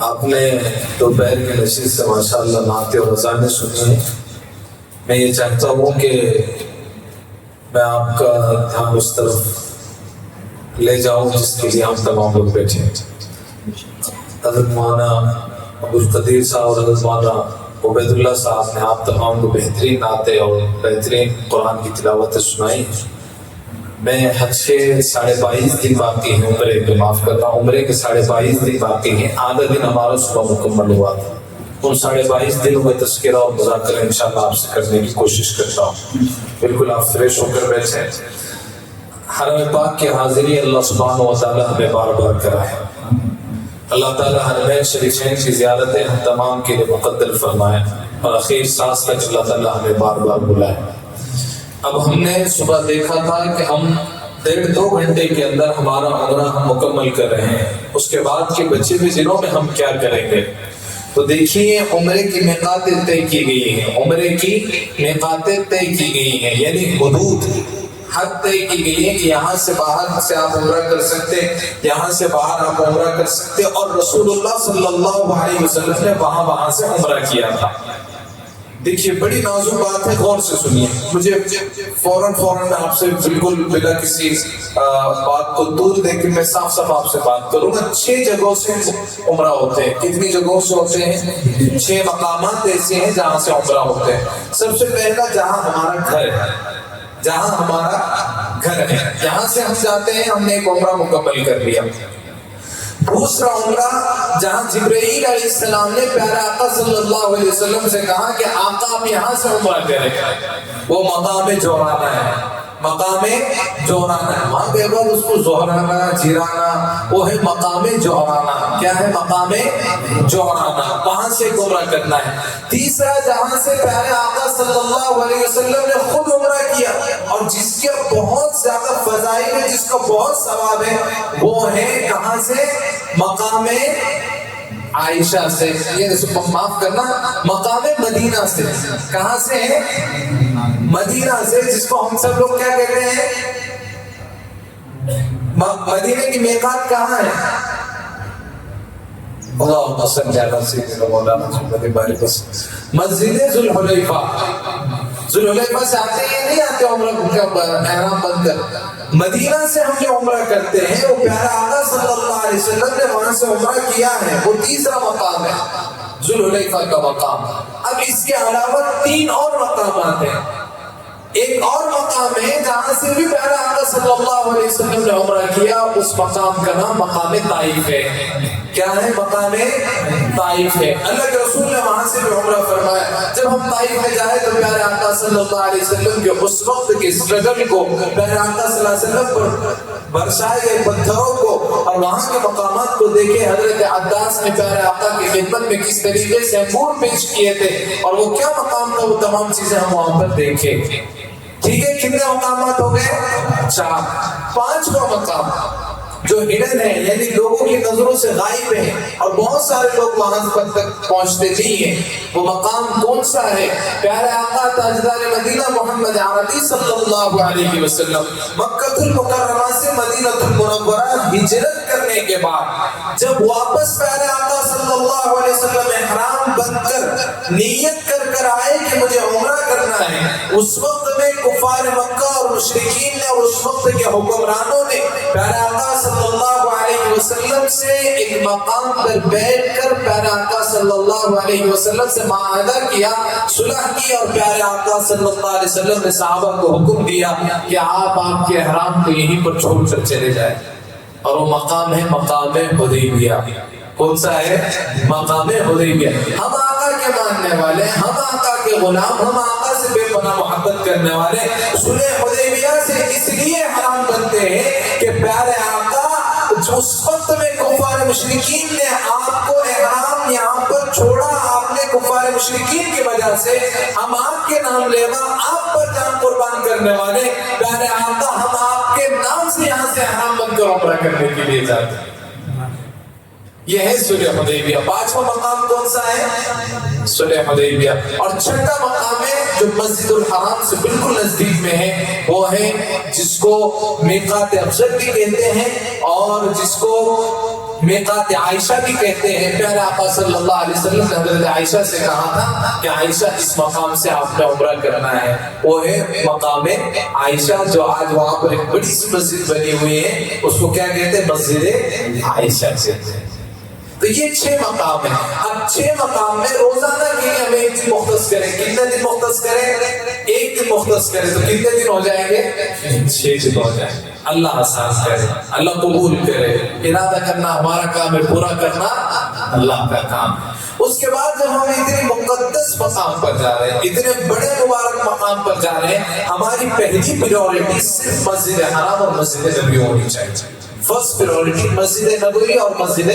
آپ نے دوپہر کی نشست سے ماشاءاللہ نعتیں اور اذانیں سنی ہیں. میں یہ چاہتا ہوں کہ میں آپ کا دھیان اس طرف لے جاؤں جس کے لیے ہم تمام لوگ بیٹھے ہیں. حضرت مولانا عبدالقدیر صاحب اور حضرت مولانا عبید اللہ صاحب نے آپ تمام کو بہترین نعتیں اور بہترین قرآن کی تلاوتیں سنائی. میں حج کے 22.5 دن باقی ہیں عمرے کے، معاف کرتا ہوں، عمرے کے 22.5 دن باقی ہیں. آدھا دن ہمارا صبح مکمل ہوا تھا. ان 22.5 دنوں میں تذکرہ اور مذاکرہ انشاءاللہ آپ سے کرنے کی کوشش کرتا ہوں. بالکل آپ فریش ہو کر بیٹھیں. حرم پاک کی حاضری اللہ سبحانہ و تعالی ہمیں بار بار کرائے. اللہ تعالیٰ حرمین شریفین کی زیارتیں ہم تمام کے لیے مقدر فرمائے اور اخیر سانس تک اللہ تعالیٰ ہمیں بار بار بلائے. اب ہم نے صبح دیکھا تھا کہ ہم 1.5-2 گھنٹے کے اندر ہمارا عمرہ ہم مکمل کر رہے ہیں. اس کے بعد کے بچے ہوئے دنوں میں ہم کیا کریں گے؟ تو دیکھیے عمرے کی میقاتیں طے کی گئی ہیں. عمرے کی میقاتیں طے کی گئی ہیں، یعنی حدود حد طے کی گئی ہے کہ یہاں سے باہر سے آپ عمرہ کر سکتے، یہاں سے باہر آپ عمرہ کر سکتے. اور رسول اللہ صلی اللہ علیہ وسلم نے وہاں سے عمرہ کیا تھا. دیکھیے بڑی نازک بات ہے، غور سے سنیے. مجھے فوراً آپ سے بالکل بلا کسی بات کو دور دے کے میں صاف آپ سے بات کروں گا. 6 جگہوں سے عمرہ ہوتے ہیں. کتنی جگہوں سے ہوتے ہیں؟ 6 مقامات ایسے ہیں جہاں سے عمرہ ہوتے ہیں. سب سے پہلا جہاں ہمارا گھر ہے، جہاں ہمارا گھر ہے، یہاں سے ہم جاتے ہیں، ہم نے ایک عمرہ مکمل کر لیا. دوسرا عمرہ جہاں جبرائیل علیہ السلام نے پیارے آقا صلی اللہ علیہ وسلم سے کہا کہ آقا آپ یہاں سے عمرہ کریں، وہ مقام جورانا ہے. مقام جورانا ہے، وہاں کے بعد اس کو زہرانا جیرانا، وہ ہے مقام جورانا. کیا ہے مقام جورانا؟ وہاں سے عمرہ کرنا ہے. تیسرا جہاں سے پیارے آقا صلی اللہ علیہ وسلم نے خود عمرہ کیا اور جس کے بہت زیادہ فضائل ہے، جس کا بہت ثواب ہے، وہ ہے کہاں سے؟ مقام عائشہ سے، یہ معاف کرنا، مقام مدینہ سے. کہاں سے ہے؟ مدینہ سے، جس کو ہم سب لوگ کیا کہتے ہیں؟ مدینہ کی میقات کہاں ہے؟ اللہم صلی علی سیدنا مولانا محمد بارک وسلم. مسجد ذوالحلیفہ. ذوالحلیفہ سے آتے ہیں، نہیں آتے عمرہ کا احرام بند کر. مدینہ سے ہم جو عمرہ کرتے ہیں وہ پیارا آقا صلی اللہ علیہ وسلم نے وہاں سے عمرہ کیا ہے. وہ تیسرا مقام ہے، ذوالحلیفہ کا مقام. اب اس کے علاوہ 3 اور مقامات ہیں. ایک اور مقام ہے جہاں سے بھی پیارا آقا صلی اللہ علیہ وسلم نے عمرہ کیا. اس مقام کا نام مقام طائف ہے. کیا ہے؟ مقام طائف ہے. اللہ کے رسول نے وہاں سے بھی عمرہ فرمایا. جب ہم طائف میں جائے تو پیارے آقا صلی اللہ علیہ وسلم کے اس وقت کے اسٹرگل کو، پیارے آقا صلی اللہ علیہ وسلم پر برسائے گئے پتھروں کو اور وہاں کے مقامات کو دیکھے. حضرت عباس نے پیارے آقا کی خدمت میں کس طریقے سے امور پیش کیے تھے اور وہ کیا مقام تھا، وہ تمام چیزیں ہم وہاں پر دیکھے. ٹھیک ہے، کتنے مقامات ہو گئے؟ 4. 5واں مقام جو ہڈن ہے، یعنی لوگوں کی نظروں سے غائب ہے اور بہت سارے لوگ وہاں تک پہنچتے نہیں ہیں، وہ مقام کون سا ہے؟ پیارے آقا تاجدار مدینہ محمد عربی صلی اللہ علیہ وسلم مکہ المکرمہ سے مدینہ المنورہ ہجرت کرنے کے بعد جب واپس پیارے آقا صلی اللہ علیہ وسلم احرام بند کر نیت کر آئے کہ مجھے عمرہ کرنا ہے، اس وقت میں کفار مکہ اور مشرکین نے اور اس وقت کے حکمرانوں نے پیارے آقا صلی اللہ علیہ وسلم سے ایک مقام پر بیٹھ کر پیارے آقا صلی اللہ علیہ وسلم سے معاہدہ کیا، صلح کی، اور پیارے آقا صلی اللہ علیہ وسلم نے صحابہ کو حکم دیا کہ آپ کے احرام کو یہیں پر چھوڑ کر چلے جائیں. اور وہ مقام ہے مقام حدیبیہ. کون سا ہے؟ مقام حدیبیہ. ہم آقا کے ماننے والے، ہم آقا کے غلام، ہم آقا سے بے پناہ محبت کرنے والے صلح حدیبیہ سے اس لیے حرام بنتے ہیں کہ پیارے آقا اس وقت میں کفار مشرکین نے آپ کو احرام یہاں پر چھوڑا، آپ نے کفار مشرکین کی وجہ سے ہم آپ کے نام لیوا، آپ پر جان قربان کرنے والے پیارے آقا، ہم آپ کے نام سے یہاں سے احرام بن کر عمرہ کرنے کے لیے جاتے ہیں. یہ ہے صلح حدیبیہ. 5واں مقام کون سا ہے؟ صلح حدیبیہ. اور 6واں مقام ہے جو مسجد الحرام سے بالکل نزدیک میں ہے، وہ ہے جس کو میقات افضل بھی کہتے ہیں اور جس کو میقات عائشہ بھی کہتے ہیں. پیارے آقا صلی اللہ علیہ وسلم نے حضرت عائشہ سے کہا تھا کہ عائشہ اس مقام سے آپ نے عمرہ کرنا ہے. وہ ہے مقام عائشہ جو آج وہاں پر ایک بڑی سی مسجد بنی ہوئی ہے, اس کو کیا کہتے ہیں؟ مسجد عائشہ کہتے ہیں. تو یہ 6 مقام ہیں. اب 6 مقام میں روزانہ کے لیے ہمیں ایک دن مختص کریں. کتنے دن مختص کریں؟ ایک دن مختص کریں تو کتنے دن ہو جائیں گے؟ 6 دن ہو جائیں گے. اللہ آسان کرے, اللہ قبول کرے. ارادہ کرنا ہمارا کام ہے, پورا کرنا اللہ کا کام ہے. اس کے بعد جب ہم اتنے مقدس مقام پر جا رہے ہیں, اتنے بڑے مبارک مقام پر جا رہے ہیں, ہماری پہلی پریورٹی صرف مسجد حرام اور مسجد نبوی ہونی چاہیے. فرسٹ پریورٹی مسجد نبوی اور مسجد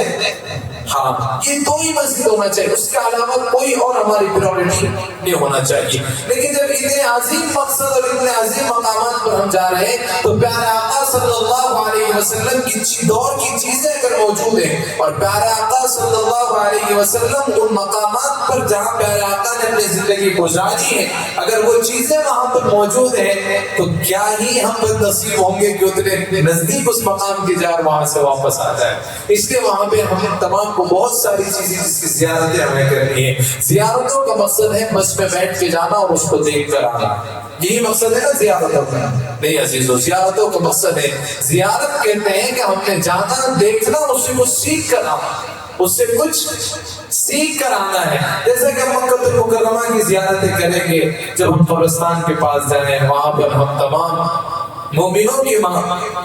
حرام, یہ 2 ہی مسجد ہونا چاہیے. اس کے علاوہ کوئی اور ہماری پریورٹی نہیں ہونا چاہیے. لیکن جب اتنے عظیم مقصد اور اتنے عظیم مقامات پر ہم جا رہے ہیں تو پیارے آقا صلی اللہ علیہ وسلم کی دور کی چیزیں اگر موجود ہیں, اور پیارے آقا صلی اللہ علیہ وسلم ان مقامات پر جہاں پیارے آقا نے اپنی زندگی گزاری ہے, اگر وہ چیزیں وہاں پر موجود ہیں تو کیا ہی ہم بد نصیب ہوں گے کہ اتنے نزدیک اس مقام کی جار وہاں سے واپس آ جائے. اس لیے وہاں پہ ہم تمام کو بہت ساری چیزیں جس کی زیارتیں ہمیں کرنی ہے. زیارتوں کا مقصد ہے بس میں بیٹھ کے جانا اور اس کو دیکھ کر آنا, یہی مقصد ہے نا زیارتوں کا. نہیں عزیزو, زیارتوں کا مقصد ہے, زیارت کہتے ہیں کہ ہم نے جانا, دیکھنا, اس سے کچھ سیکھ کر آنا, اس سے کچھ سیکھ کر آنا ہے. جیسے کہ مکہ المکرمہ کی زیارتیں کریں گے, جب ہم قبرستان کے پاس جائیں, وہاں پر ہم تمام مومنوں کی ماں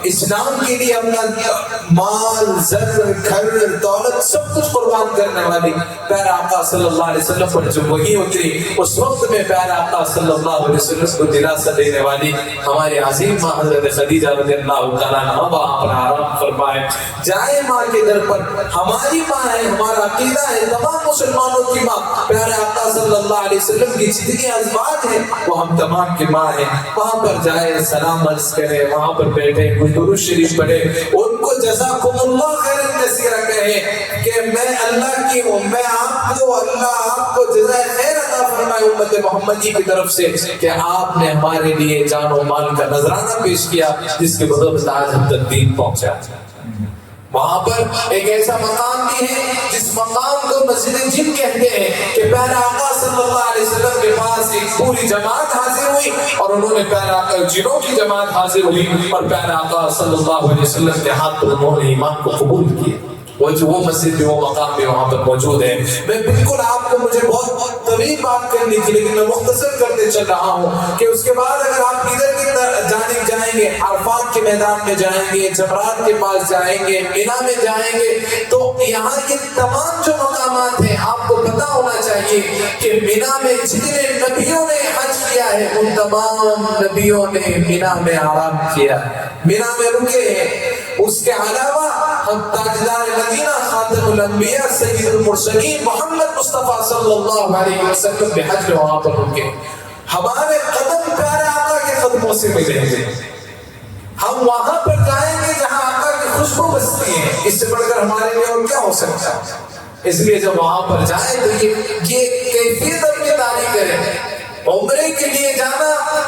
اسلام کے لیے اپنا مال, زر, گھر, دولت سب کچھ قربان کرنے والی پیارے آقا صلی اللہ علیہ وسلم پر جب وحی اتری, اس وقت میں پیارے آقا صلی اللہ علیہ وسلم کو دلاسا دینے والی ہماری عظیم ماں حضرت خدیجہ رضی اللہ تعالیٰ عنہا وہاں پر آرام فرمائے. جائے ماں کے در پر, ہماری ماں ہے, ہمارا عقیدہ ہے, تمام مسلمانوں کی ماں پیارے آقا صلی اللہ علیہ وسلم کی جتنی ازواج ہیں وہ ہم تمام کی ماں ہیں. وہاں پر جائے, سلام عرض کرے, وہاں پر بیٹھے, کوئی درود شریف پڑھے, ان کو جزاکم اللہ خیر کثیرا کہے کہ میں اللہ کی ہوں, میں آپ کو, اللہ آپ کو جزائے خیر عطا فرمائے امت محمدی کی طرف سے کہ آپ نے ہمارے لیے جان و مال کا نذرانہ پیش کیا جس کے بدولت آج ہم تک دین پہنچا. وہاں پر ایک ایسا مقام بھی ہے جس مقام کو مسجد جن کہتے ہیں کہ پیارے آقا صلی اللہ علیہ وسلم کے پاس ایک پوری جماعت حاضر ہوئی اور انہوں نے پیارے آقا, جنوں کی جماعت حاضر ہوئی اور پیارے آقا صلی اللہ علیہ وسلم کے ہاتھ پر انہوں نے ایمان کو قبول کیا. وہ مسجد بھی, وہ مقام بھی وہاں پر موجود ہے. میں بالکل آپ کو, مجھے بہت طویل بات کرنی تھی لیکن میں مختصر کرتے چل رہا ہوں کہ اس کے بعد اگر آپ ادھر کی جانب جائیں گے, عرفات کے میدان میں جائیں گے, جمرات کے پاس جائیں گے, مینا میں جائیں گے, تو یہاں کے تمام جو مقامات ہیں آپ کو پتا ہونا چاہیے کہ مینا میں جتنے نبیوں نے حج کیا ہے ان تمام نبیوں نے مینا میں آرام کیا, مینا میں رکے ہیں. اس کے علاوہ ہم تاجدار مدینہ خاتم الانبیاء سید المرسلین محمد مصطفیٰ صلی اللہ علیہ وسلم کے حج میں وہاں پر رکے. ہمارے قدم پیارے آقا کے قدموں سے ملیں گے. ہم وہاں پر جائیں گے جہاں آقا کی خوشبو بستی ہے, اس سے بڑھ کر ہمارے لیے اور کیا ہو سکتا ہے. اس لیے جب وہاں پر جائیں تو یہ کیفیت اپنی تعریف کریں. عمرے کے لیے جانا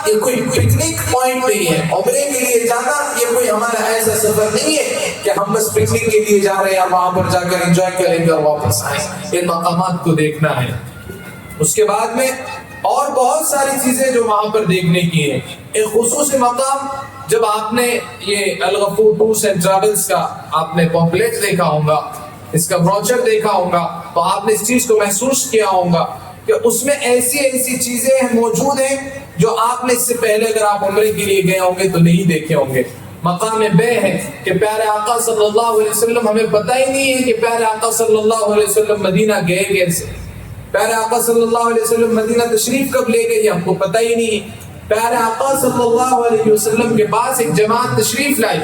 یہ کوئی پکنک پوائنٹ نہیں ہے, عمرے کے لیے جانا یہ کوئی ہمارا ایسا سفر نہیں ہے کہ ہم بس پکنک کے لیے جا رہے ہیں اور وہاں پر جا کر انجوائے کریں گے اور واپس آئیں. ان مقامات کو دیکھنا ہے. اس کے بعد میں اور بہت ساری چیزیں جو وہاں پر دیکھنے کی ہیں. ایک خصوصی مقام, جب آپ نے یہ الغفور ٹورز اینڈ ٹریولز کا آپ نے پمفلیٹ دیکھا ہوگا, اس کا بروچر دیکھا ہوگا, تو آپ نے اس چیز کو محسوس کیا ہوگا کہ اس میں ایسی چیزیں موجود ہیں جو آپ نے اس سے پہلے اگر آپ عمرے کے لیے گئے ہوں گے تو نہیں دیکھے ہوں گے. مقام بے ہے کہ پیارے آقا صلی اللہ علیہ وسلم, ہمیں پتہ ہی نہیں ہے کہ پیارے آقا صلی اللہ علیہ وسلم مدینہ گئے کیسے, پیارے آقا صلی اللہ علیہ وسلم مدینہ تشریف کب لے گئے ہم کو پتہ ہی نہیں. پیارے آقا صلی اللہ علیہ وسلم کے پاس ایک جماعت تشریف لائی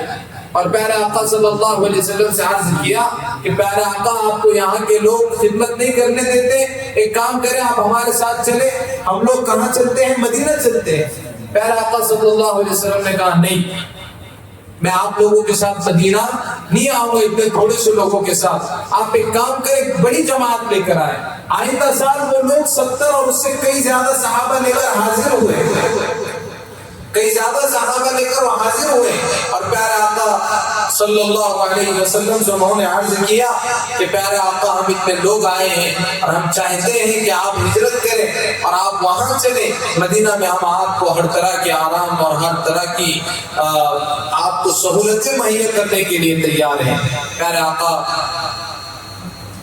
اور پیارے آقا صلی اللہ علیہ وسلم سے عرض کیا کہ پیارے آقا آپ کو یہاں کے لوگ خدمت نہیں کرنے دیتے, ایک کام کریں آپ ہمارے ساتھ چلیں. ہم لوگ کہاں چلتے ہیں؟ مدینہ چلتے ہیں. پیارے آقا صلی اللہ علیہ وسلم نے کہا نہیں, میں آپ لوگوں کے ساتھ مدینہ نہیں آؤں گا اتنے تھوڑے سے لوگوں کے ساتھ. آپ ایک کام کریں, بڑی جماعت لے کر آئے. آئندہ سال وہ لوگ 70 اور اس سے کئی زیادہ صحابہ لے کر حاضر ہوئے. کئی زیادہ صحابہ لے کر وہ حاضر ہوئے اور پیارے آقا صلی اللہ علیہ وسلم سے انہوں نے عرض کیا کہ پیارے آقا ہم اتنے لوگ آئے ہیں اور ہم چاہتے ہیں کہ آپ ہجرت کریں اور آپ وہاں چلیں مدینہ میں، ہم آپ کو ہر طرح کے آرام اور ہر طرح کی آپ کو سہولتیں مہیا کرنے کے لیے تیار ہیں۔ پیارے آقا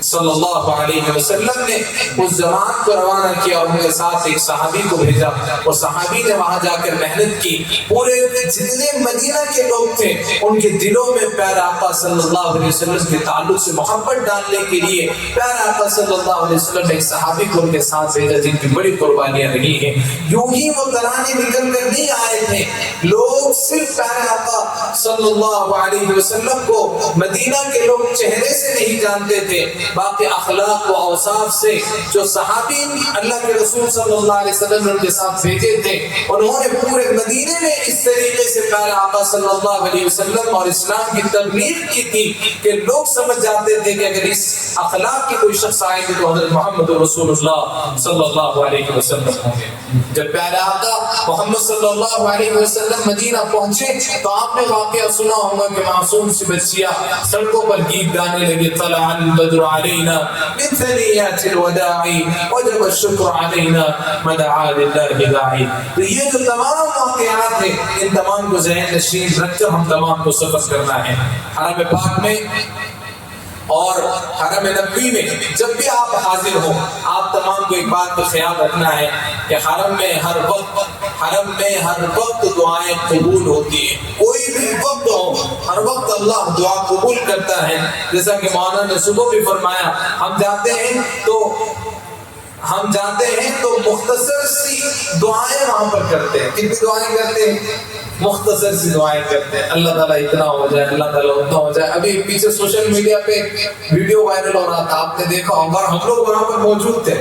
صلی اللہ علیہ وسلم نے اس جماعت کو روانہ کیا اور ان کے ساتھ ایک صحابی کو بھیجا، اور صحابی نے وہاں جا کر محنت کی، پورے جتنے مدینہ کے لوگ تھے ان کے دلوں میں پیارے آقا صلی اللہ علیہ وسلم کے تعلق سے محبت ڈالنے کے لیے پیارے آقا صلی اللہ علیہ وسلم نے ایک صحابی کو ان کے ساتھ بھیجا جن کی بڑی قربانیاں رہی ہیں۔ یوں ہی وہ ترانے نکل کر نہیں آئے تھے، لوگ صرف پیارے آقا صلی اللہ علیہ وسلم کو مدینہ کے لوگ چہرے سے نہیں جانتے تھے، باقی اخلاق و اوصاف سے جو صحابی اللہ کے رسول صلی اللہ علیہ وسلم نے ان کے ساتھ بھیجے تھے، انہوں نے پورے مدینے میں اس طریقے سے پیارے آقا صلی اللہ علیہ وسلم اور اسلام کی تبلیغ کی تھی کہ لوگ سمجھ جاتے تھے کہ اگر اس اخلاق کی کوئی شخص آئے گے تو حضرت محمد رسول اللہ صلی اللہ علیہ وسلم ہوں گے۔ جب پیارے آقا محمد صلی اللہ علیہ وسلم مدینہ پہنچے تو آپ نے واقعہ سنا ہوگا کہ معصوم سی بچیاں سڑکوں پر گیت گانے لگے، طلع البدر علینا من ثنیات الوداع وجب الشکر علینا من دعا للہ داعی۔ تو یہ جو تمام واقعات ہیں ان تمام کو ذہن نشین رکھ کر ہم تمام کو سفر کرنا ہے۔ حرم پاک میں اور حرم نبوی میں جب بھی آپ حاضر ہوں، آپ تمام کو ایک بات کا خیال رکھنا ہے کہ حرم میں ہر وقت دعائیں قبول ہوتی ہیں، کوئی بھی وقت ہو ہر وقت اللہ دعا قبول کرتا ہے۔ جیسا کہ مولانا نے صبح بھی فرمایا، ہم جاتے ہیں تو مختصر سی دعائیں وہاں پر کرتے ہیں۔ کتنی دعائیں کرتے ہیں؟ مختصر سی دعائیں کرتے ہیں، اللہ تعالیٰ اتنا ہو جائے، اللہ تعالیٰ اتنا ہو جائے۔ ابھی پیچھے سوشل میڈیا پہ ویڈیو وائرل ہو رہا تھا، آپ نے دیکھا ہوگا، ہم لوگ وہاں پر موجود تھے۔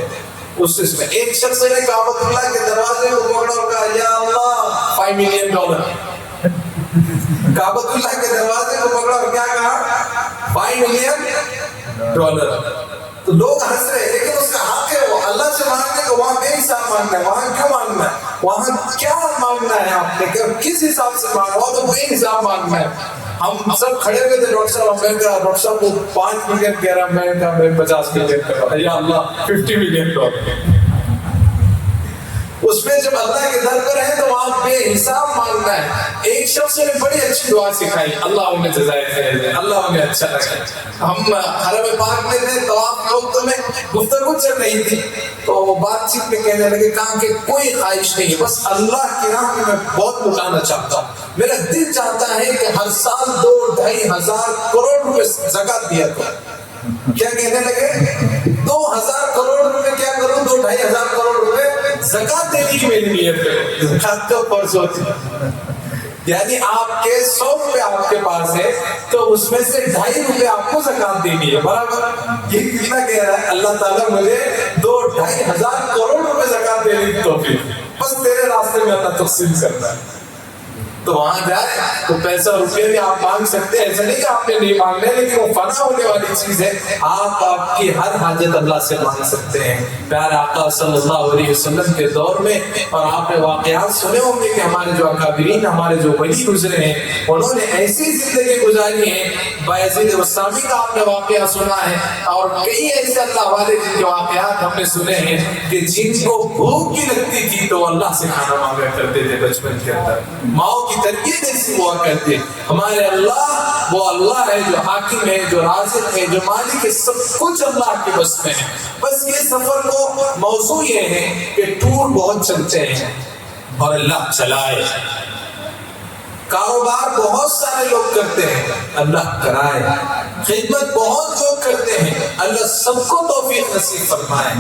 اس میں ایک شخص نے کعبۃ اللہ کے دروازے کو پکڑا اور کہا یا اللہ $5 ملین۔ کعبۃ اللہ کے دروازے کو پکڑا اور کیا کہا؟ $5 ملین۔ تو لوگ ہنس رہے، لیکن اس کا حق ہے وہ اللہ سے مانگنے کو، وہاں بے حساب مانگنا ہے۔ وہاں کیوں مانگنا ہے؟ وہاں کیا مانگنا ہے آپ نے؟ کس حساب سے مانگنا؟ وہاں تو بے حساب مانگنا ہے۔ ہم سب کھڑے ہوئے تھے، ڈاکٹر صاحب کو 5 ملین کہہ رہا، میں کہا میں 50 ملین کہہ رہا، یا اللہ $50 ملین۔ اس میں جب اللہ کے در پر ہے تو وہاں بے حساب مانگنا ہے۔ ایک شخص نے بڑی اچھی دعا سکھائی، اللہ انہیں جزائے خیر دے، اللہ انہیں اچھا رکھے۔ ہم حرم پاک میں تھے، طواف کے وقت میں گفتگو چل رہی تھی تو بات چیت میں کہنے لگے، کہا کہ کوئی خواہش نہیں ہے، بس اللہ کی راہ میں بہت لٹانا چاہتا ہوں، میرا دل چاہتا ہے کہ ہر سال 2-2.5 ہزار کروڑ روپے زکات دیا کروں۔ کیا کہنے لگے؟ 2000 کروڑ روپے کیا کروں؟ 2-2.5 ہزار کروڑ روپے زکات دینے کی میری نیت ہے۔ زکات کا فرض ہوتی ہے، یعنی آپ کے 100 روپے آپ کے پاس ہے تو اس میں سے 2.5 روپے آپ کو زکات دینی ہے، برابر؟ یہ کتنا کہہ رہا ہے؟ اللہ تعالیٰ مجھے 2-2.5 ہزار کروڑ روپے زکات دینے کی توفیق، بس تیرے راستے میں اللہ تقسیم کرتا ہے۔ تو وہاں جائے تو پیسہ روپے بھی آپ مانگ سکتے ہیں، ایسا نہیں کہ آپ نے نہیں مانگنا ہے، لیکن وہ فنا ہونے والی چیز ہے۔ آپ کی ہر حاجت اللہ سے مانگ سکتے ہیں۔ پیارے آقا صلی اللہ علیہ وسلم کے دور میں، اور آپ نے واقعات سنے ہوں گے کہ ہمارے جو اکابرین، ہمارے جو ولی گزرے ہیں، انہوں نے ایسی زندگی گزاری ہے۔ بایزید بستامی کا آپ نے واقعہ سنا ہے، اور کئی ایسے اللہ والے جن کے واقعات ہم نے سنے ہیں کہ جن کو بھوک بھی لگتی تھی تو اللہ سے کھانا مانگا کرتے تھے بچپن کے اندر۔ ماؤں کی تربیت ایسی ہوا کرتے۔ ہمارے اللہ وہ اللہ ہے جو حاکم ہے، جو رازق ہے، جو مالک ہے، سب کچھ اللہ کے بس میں ہے۔ بس یہ سفر کو موضوع یہ ہے کہ ٹور بہت چلتے ہیں اور اللہ چلائے، کاروبار بہت سارے لوگ کرتے ہیں، اللہ کرائے، خدمت بہت لوگ کرتے ہیں، اللہ سب کو توفیق نصیب فرمائے۔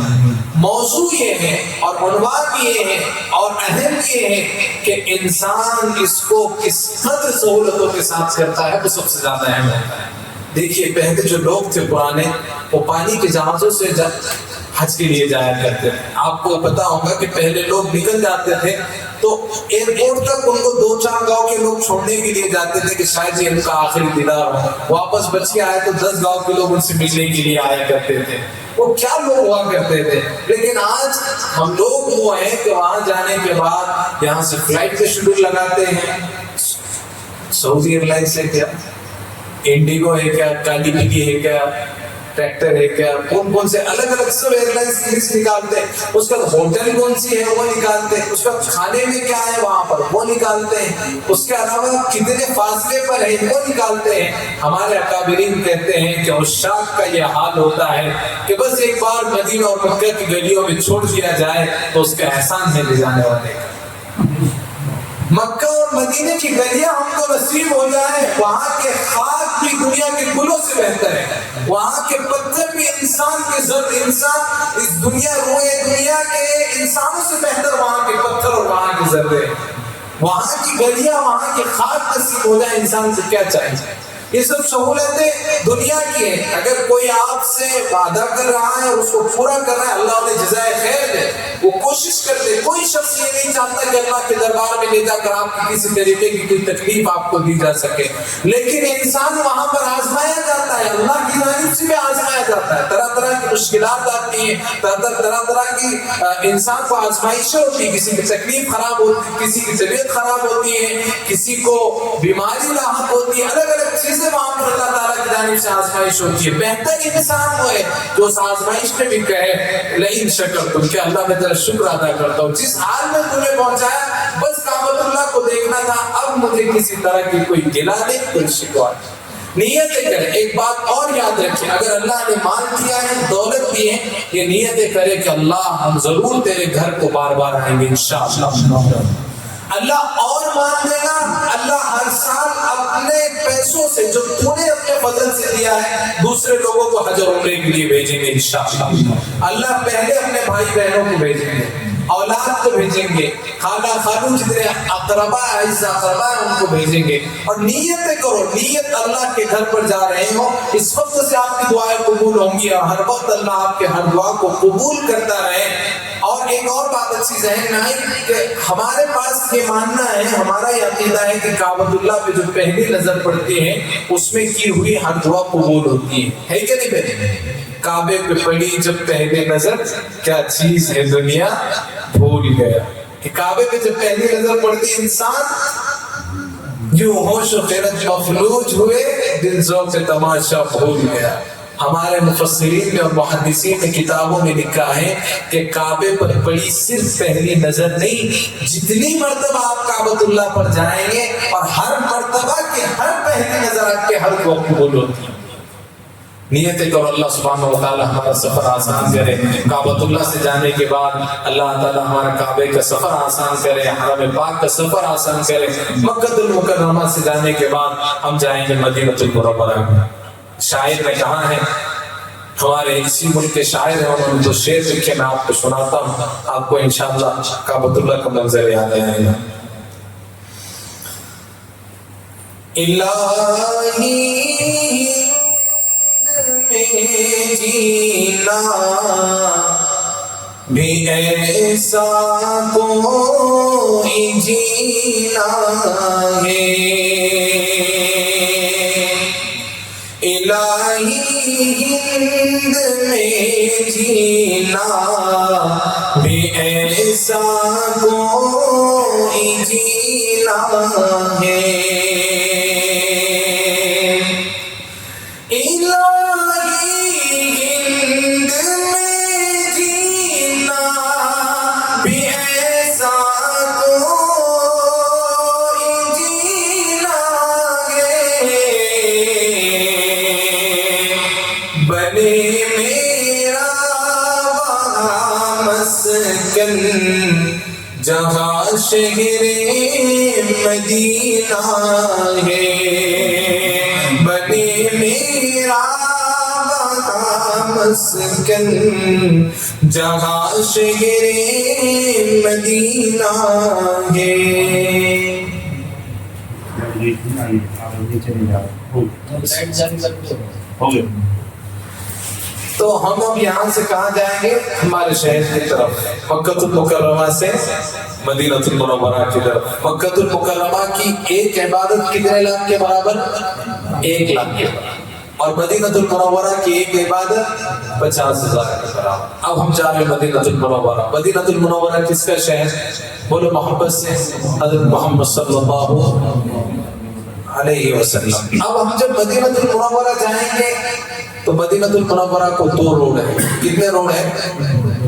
موضوع یہ ہے اور عنوان یہ ہے اور اہم یہ ہے کہ انسان اس کو کس قدر سہولتوں کے ساتھ کرتا ہے وہ سب سے زیادہ اہم ہوتا ہے۔ دیکھیے پہلے جو لوگ تھے پرانے، وہ پانی کے جہازوں سے حج کے لیے جایا کرتے تھے. آپ کو پتا ہوگا کہ پہلے لوگ نکل جاتے تھے تو ایئرپورٹ تک ان کو 2-4 گاؤں کے لوگ چھوڑنے کے لیے جاتے تھے کہ شاید یہ ان کا آخری دیدار ہو. واپس بچ کے آئے تو 10 گاؤں کے لوگ ان سے ملنے کے لیے آیا کرتے تھے. وہ کیا لوگ ہوا کرتے تھے. لیکن آج ہم لوگ وہ ہیں کہ وہاں جانے کے بعد یہاں سے فلائٹ کا شیڈول لگاتے ہیں. سعودی ایئر لائنس ہے کیا, انڈیگو ہے کیا, کالی پلی ہے کیا, ٹریکٹر ہے کیا, کون سے الگ الگ سب ایئر لائنس کی لسٹ نکالتے ہیں. اس کا ہوٹل کون سی ہے وہ نکالتے ہیں, اس کا کھانے میں کیا ہے وہاں پر وہ نکالتے ہیں, اس کے علاوہ کتنے فاصلے پر ہے وہ نکالتے ہیں. ہمارے اکابرین کہتے ہیں کہ عشاق کا یہ حال ہوتا ہے کہ بس ایک بار مدینہ اور مکہ کی گلیوں میں چھوڑ دیا جائے تو اس کا احسان ہے لے جانے والے کا. مکہ اور مدینے کی گلیاں ہم کو نصیب ہو جائے, وہاں کے خاک بھی دنیا کے گلوں سے بہتر ہے, وہاں کے پتھر بھی انسان کے زر انسان اس دنیا روئے دنیا کے انسانوں سے بہتر وہاں کے پتھر اور وہاں کے ذرے. وہاں کی گلیاں وہاں کے خاک نصیب ہو جائے, انسان سے کیا چاہیے. یہ سب سہولتیں دنیا کی ہیں. اگر کوئی آپ سے وعدہ کر رہا ہے اور اس کو پورا کر رہا ہے, اللہ انہیں جزائے خیر دے, وہ کوشش کرتے. کوئی شخص یہ نہیں چاہتا کہ اللہ کے دربار میں لے جا کر آپ کی کسی طریقے کی کوئی تکلیف آپ کو دی جا سکے. لیکن انسان وہاں پر آزمایا جاتا ہے, اللہ کی جانب سے بھی آزمایا جاتا ہے. طرح طرح کی مشکلات آتی ہیں, طرح طرح کی انسان کو آزمائشیں ہوتی ہیں. کسی کی تکلیف خراب ہوتی ہے, کسی کی طبیعت خراب ہوتی ہے, کسی کو بیماری لاحق ہوتی ہے, الگ الگ چیزیں وہاں پر اللہ تعالیٰ کی جانب سے آزمائش ہوتی ہے. بہتر انسان وہ ہے جو اس آزمائش میں بھی کہے لئن شکرتم, کہ اللہ میں تیرا شکر ادا کرتا ہوں, جس حال میں تمہیں پہنچایا بس کعبۃ اللہ کو دیکھنا تھا, اب مجھے کسی طرح کی کوئی گلہ نہیں, کوئی شکوہ. نیتیں کریں. ایک بات اور یاد رکھیں, اگر اللہ نے مال دیا ہے, دولت دی ہے, یہ نیتیں کرے کہ اللہ ہم ضرور تیرے گھر کو بار بار آئیں گے انشاءاللہ. اللہ اور مان دے گا. اللہ ہر سال اپنے پیسوں سے جو تو نے اپنے فضل سے دیا ہے دوسرے لوگوں کو حج اور عمرے کے لیے بھیجیں گے انشاءاللہ. اللہ پہلے اپنے بھائی بہنوں کو بھیجیں گے, اولاد کو بھیجیں گے, خالہ خالو جتنے اقربا اعزا اقربا ان کو بھیجیں گے. اور نیتیں کرو, نیت اللہ کے گھر پر جا رہے ہو, اس وقت سے آپ کی دعائیں قبول ہوں گی اور ہر وقت اللہ آپ کے ہر دعا کو قبول کرتا رہے. اور ایک اور بات اچھی ذہن میں آئی کہ ہمارے پاس یہ ماننا ہے, ہمارا یہ عقیدہ ہے کہ کعبۃ اللہ پہ جو پہلی نظر پڑتی ہے اس میں کی ہوئی ہر دعا قبول ہوتی ہے کہ نہیں بھائی. کعبے پہ پڑی جب پہلی نظر, کیا چیز ہے دنیا بھول گیا. کہ کعبے پہ جب پہلی نظر پڑتی انسان جو ہوش و خیرت مفلوج ہوئے, دل ذوق تماشا بھول گیا. ہمارے مفسرین میں اور محدثین نے کتابوں میں لکھا ہے کہ کعبے پر پڑی صرف پہلی نظر نہیں, جتنی مرتبہ آپ کعبۃ اللہ پر جائیں گے اور ہر مرتبہ کی ہر پہلی نظر آپ کے ہر وقت قبول ہوتی ہے. نیتیں کرو, اللہ سبحانہ و تعالی ہمارا سفر آسان کرے. کعبۃ اللہ سے جانے کے بعد اللہ تعالی ہمارا کعبے کا سفر آسان کرے, حرم پاک کا سفر آسان کرے. مکہ المکرمہ سے جانے کے بعد ہم جائیں گے مدینہ المنورہ. شاعر نے کہا ہے, ہمارے اسی ملک کے شاعر ہیں, انہوں نے جو شعر لکھے میں آپ کو سناتا ہوں, آپ کو انشاءاللہ کعبۃ اللہ کا منظر یاد آئے گا. الہی میں جینا بھی ایسا کوئی جینا ہے, الہی ہند میں جینا بھی ایسا کوئی جینا ہے, جہاں شہر مدینہ ہے, بنے میرا مسکن جہاں شہر مدینہ ہے. تو ہم اب یہاں سے کہاں جائیں گے؟ ہمارے شہر کی طرف، مکہ المکرمہ سے مدینہ المنورہ کی طرف۔ مکہ المکرمہ کی ایک عبادت کتنے لاکھ کے برابر؟ 1 لاکھ کے برابر، اور مدینہ المنورہ کی ایک عبادت 50,000 کے برابر۔ اب ہم جا رہے ہیں مدینہ المنورہ۔ مدینہ المنورہ کس کا شہر؟ بولو محبت سے حضرت محمد صلی اللہ علیہ وسلم۔ اب ہم جب مدینہ المنورہ جائیں گے تو مدینہ المنورہ کو 2 روڈ ہیں۔ کتنے روڈ ہیں؟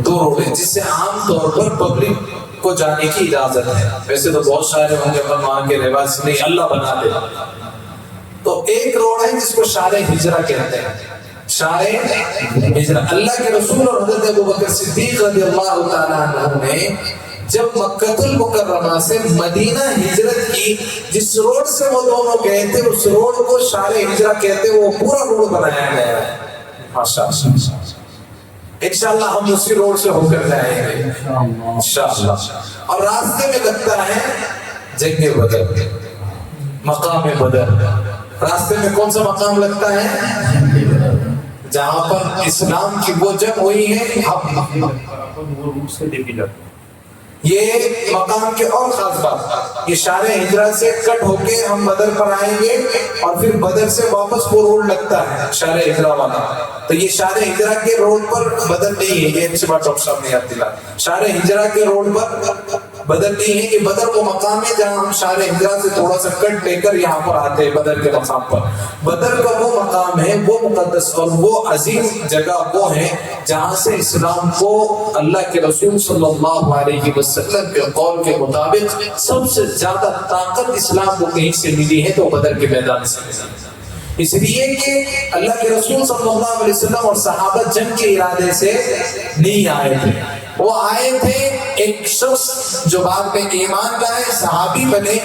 2 روڈ ہیں، جس سے عام طور پر پبلک کو جانے کی اجازت ہے۔ ویسے تو بہت سارے ہوں گے پر وہاں کے رواج نہیں، اللہ بنا دے۔ تو ایک روڈ ہے جس کو شارع ہجرہ کہتے ہیں، شارع ہجرہ۔ اللہ کے رسول اور حضرت ابوبکر صدیق رضی اللہ تعالیٰ عنہ نے جب مکہ المکرمہ سے مدینہ ہجرت کی، جس روڈ سے وہ دونوں گئے تھے اس روڈ کو شارع ہجرہ کہتے ہیں۔ وہ پورا روڈ بنایا گیا ہے ماشاءاللہ۔ انشاءاللہ ہم اسی روڈ سے ہو کر جائیں گے انشاءاللہ۔ اور راستے میں لگتا ہے جنگ بدر، مقام بدر۔ راستے میں کون سا مقام لگتا ہے؟ جہاں پر اسلام کی وہ جنگ ہوئی ہے۔ یہ مقام کے اور خاص بات، یہ شارع ہجرہ سے کٹ ہو کے ہم بدر پر آئیں گے، اور پھر بدر سے واپس وہ روڈ لگتا ہے شارع ہجرہ والا۔ تو یہ شارع ہجرہ کے روڈ پر بدر نہیں ہے، یہ اچھی بات ڈاکٹر صاحب نے یاد دلا۔ شارع ہجرہ کے روڈ پر بدر نہیں ہے، یہ بدر وہ مقام ہے جہاں ہم شارع ہجرہ سے تھوڑا سا کٹ لے کر یہاں پر آتے ہیں بدر کے مقام پر۔ بدر کا وہ مقام ہے، وہ مقدس اور وہ عظیم جگہ وہ ہے جہاں سے اسلام کو اللہ کے رسول صلی اللہ علیہ وسلم کے قول کے مطابق سب سے زیادہ طاقت اسلام کو کہیں سے ملی ہے تو بدر کے میدان سے ملی۔ اس لیے کہ اللہ کے رسول صلی اللہ علیہ وسلم اور صحابہ جنگ کے ارادے سے نہیں آئے تھے، وہ آئے تھے ایک شخص جو بعد میں ایمان لائے، صحابی بنے،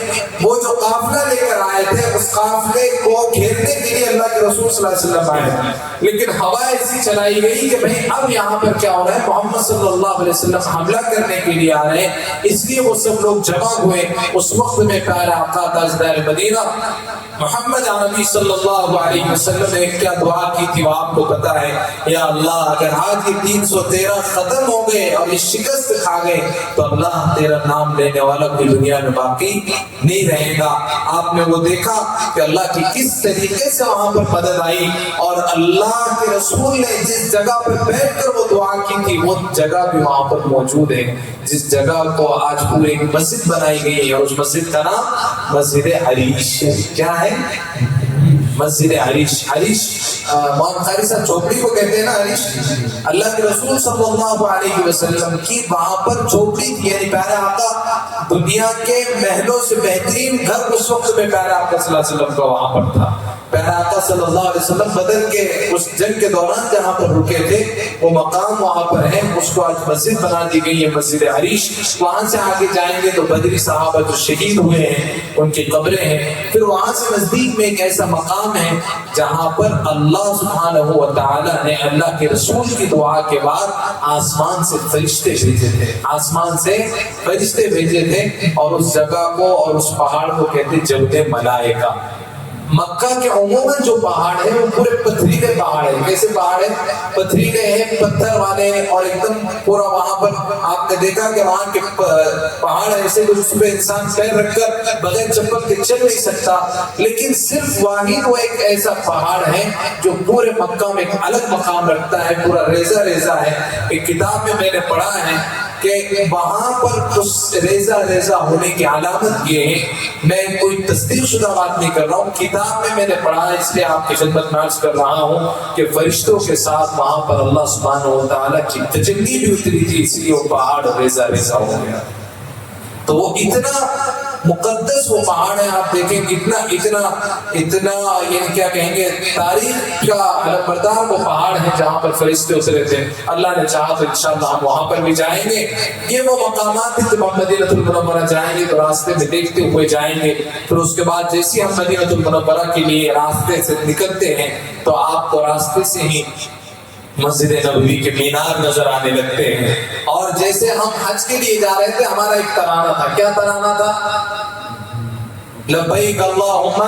وہ جو قافلہ لے کر آئے تھے اس قافلے کو گھیرنے کے لیے اللہ کے رسول صلی اللہ علیہ وسلم آئے، لیکن ہوا ایسی چلائی گئی کہ بھئی اب یہاں پر کیا ہو رہا ہے، محمد صلی اللہ علیہ وسلم حملہ کرنے کے لیے آ رہے ہیں۔ اس لیے وہ سب لوگ جمع ہوئے۔ اس وقت میں پیارا آقا تاجدار مدینہ محمد عربی صلی اللہ علیہ وسلم نے کیا دعا کی تھی وہ آپ کو پتا ہے، یا اللہ اگر آج یہ 313 ختم ہو گئے اور یہ شکست کھا گئے تو اللہ تیرا نام لینے والا کوئی دنیا میں باقی نہیں رہے گا۔ آپ نے وہ دیکھا کہ اللہ کی کس طریقے سے وہاں پر مدد آئی، اور اللہ کے رسول نے جس جگہ پر بیٹھ کر وہ دعا کی تھی وہ جگہ بھی وہاں پر موجود ہے، جس جگہ کو آج پورے ایک مسجد بنائی گئی ہے، اور اس مسجد کا نام مسجد عریش۔ کیا ہے؟ مسجد عریش۔ عریش مولانا قاری صاحب چوپڑی کو کہتے ہیں نا عریش۔ اللہ کے رسول صلی اللہ علیہ وسلم کی وہاں پر چوپڑی تھی، یعنی پیارے آقا دنیا کے محلوں سے بہترین گھر اس وقت میں پیارے آقا صلی اللہ علیہ وسلم کا وہاں پر تھا۔ پیارے آقا صلی اللہ علیہ وسلم بدر کے اس جنگ کے دوران جہاں پر رکے تھے وہ مقام وہاں پر ہے، اس کو آج مسجد بنا دی گئی ہے، مسجد عریش۔ وہاں سے آگے جائیں گے تو بدری صحابہ جو شہید ہوئے ہیں ان کی قبریں ہیں۔ پھر وہاں سے نزدیک میں ایک ایسا مقام ہے جہاں پر اللہ سبحانہ و تعالی نے اللہ کے رسول کی دعا کے بعد آسمان سے فرشتے بھیجے تھے، آسمان سے فرشتے بھیجے تھے، اور اس جگہ کو اور اس پہاڑ کو کہتے جبل ملائکہ۔ مکہ کے عموماً جو پہاڑ ہے وہ پورے پتھریلے پہاڑ ہیں۔ کیسے پہاڑ ہیں؟ پتھریلے ہیں، پتھر والے ہیں، اور ایک دم پورا وہاں پر آپ نے دیکھا کہ وہاں کے پہاڑ ایسے کہ اس پہ انسان پیر رکھ کر بغیر چپل کے چل نہیں سکتا، لیکن صرف واحد وہ ایک ایسا پہاڑ ہے جو پورے مکہ میں ایک الگ مقام رکھتا ہے، پورا ریزہ ریزہ ہے۔ ایک کتاب میں نے پڑھا ہے کہ وہاں پر اس ریزہ ریزہ ہونے کی علامت یہ ہے، میں کوئی تصدیق شدہ بات نہیں کر رہا ہوں، کتاب میں نے پڑھا ہے، اس لیے آپ کی خدمت میں عرض کر رہا ہوں کہ فرشتوں کے ساتھ وہاں پر اللہ سبحانہ و تعالیٰ کی تجلی بھی اتری تھی، اس لیے وہ پہاڑ ریزہ ریزہ ہو گیا۔ تو وہ اتنا مقدس وہ پہاڑ ہے، آپ دیکھیں اتنا یعنی کیا کہیں گے تاریخ کا علم بردار وہ پہاڑ ہے جہاں پر فرشتے اترے تھے۔ اللہ نے چاہا تو انشاءاللہ ہم وہاں پر بھی جائیں گے۔ یہ وہ مقامات ہیں جب ہم مدینہ المنورہ جائیں گے تو راستے میں دیکھتے ہوئے جائیں گے، پھر اس کے بعد جیسے ہم مدینہ المنورہ کے لیے راستے سے نکلتے ہیں تو آپ کو راستے سے ہی مسجد نبوی کے مینار نظر آنے لگتے ہیں۔ اور جیسے ہم حج کے لیے جا رہے تھے ہمارا ایک ترانہ تھا، کیا ترانہ تھا؟ لبیک اللہم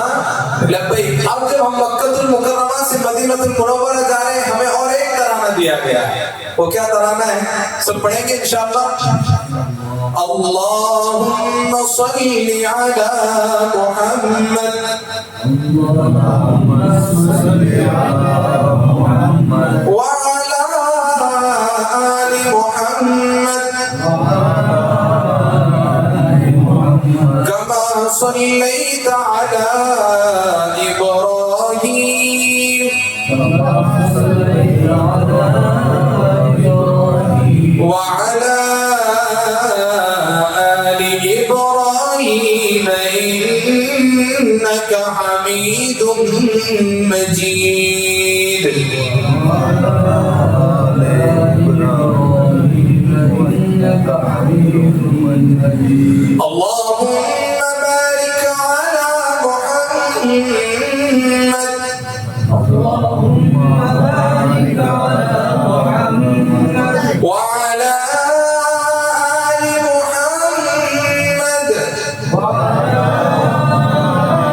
لبیک۔ اب جب ہم مکہ المکرمہ سے مدینہ المنورہ جا رہے ہیں ہمیں اور ایک ترانہ دیا گیا ہے۔ وہ کیا ترانہ ہے؟ سب پڑھیں گے انشاءاللہ۔ اللہم صلی علی محمد وعلی آل محمد كما صليت على إبراهيم وعلى آل إبراهيم إنك حميد مجيد اللهم بارك على محمد وعلى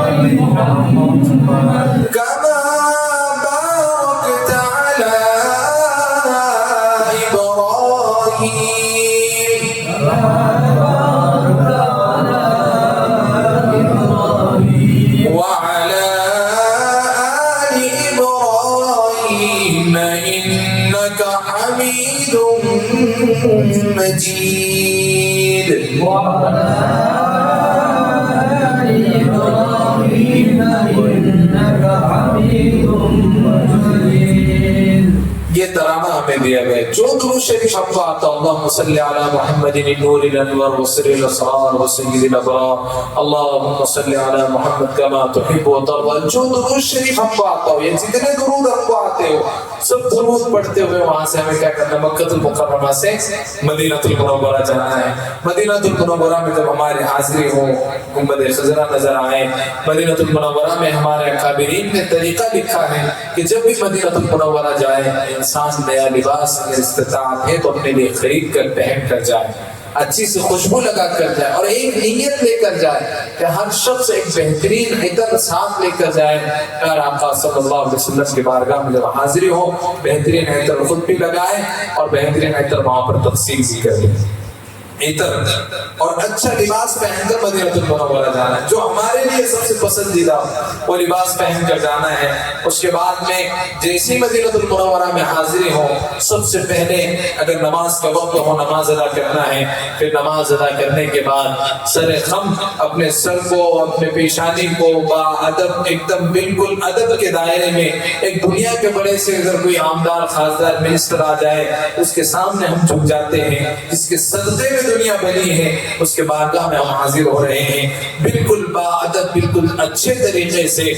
آل محمد كما باركت على إبراهيم وعلى آل إبراهيم إنك حميد مجيد یہ ترانہ ہمیں دیا گیا جو درود شریف ہم کو آتا اللہم صلی علی محمد النور الانور وسر الاسرار وسید الابرار اللہم صلی علی محمد کما تحب و ترضى جو درود شریف ہم کو آتا ہو یہ جتنے درود ہم کو آتے ہو سب درود پڑھتے ہوئے وہاں سے ہمیں کیا کرنا مکہ المکرمہ سے مدینہ المنورہ جانا ہے۔ مدینہ المنورہ میں جب ہماری حاضری ہو گنبد خضرا نظر آئے مدینہ المنورہ میں ہمارے اکابرین نے طریقہ لکھا ہے کہ جب بھی مدینہ المنورہ جائے انسان نیا لباس اگر استطاعت ہے تو اپنے لیے خرید کر پہن کر جائے اچھی سے خوشبو لگا کر جائے اور ایک نیت لے کر جائے کہ ہر شخص ایک بہترین عطر ساتھ لے کر جائے پیارے آقا صلی اللہ علیہ وسلم کی بارگاہ میں جب حاضری ہو بہترین عطر خود بھی لگائے اور بہترین عطر وہاں پر تقسیم بھی کرے عطر اور اچھا لباس پہن کر مدینہ المنورہ جانا ہے جو ہمارے لیے سب سے پسندیدہ وہ لباس پہن کر جانا ہے۔ اس کے بعد میں جیسی مدینہ المنورہ میں حاضری ہو سب سے پہلے اگر نماز کا وقت ہو نماز ادا کرنا ہے پھر نماز ادا کرنے کے بعد سر خم اپنے سر کو اپنے پیشانی کو با ادب ایک دم بالکل ادب کے دائرے میں ایک دنیا کے بڑے سے اگر کوئی عامدار خاصدار منسٹر آ جائے اس کے سامنے ہم جھک جاتے ہیں جس کے صدقے میں دنیا بنی ہے اس کے بارگاہ میں ہم حاضر ہو رہے ہیں بالکل باادب بالکل اچھے طریقے سے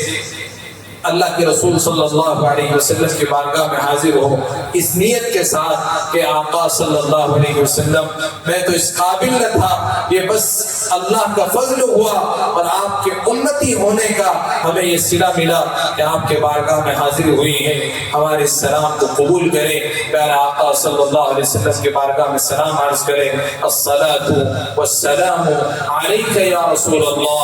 اللہ کے رسول صلی اللہ علیہ وسلم کی بارگاہ میں حاضر ہو اس نیت کے ساتھ کہ آقا صلی اللہ علیہ وسلم میں تو اس قابل نہ تھا یہ بس اللہ کا فضل ہوا اور آپ کے امتی ہونے کا ہمیں یہ صلہ ملا کہ آپ کے بارگاہ میں حاضر ہوئی ہیں ہمارے سلام کو قبول کریں پیارے آقا صلی اللہ علیہ وسلم کے بارگاہ میں سلام عرض کریں الصلاۃ والسلام علیک یا رسول اللہ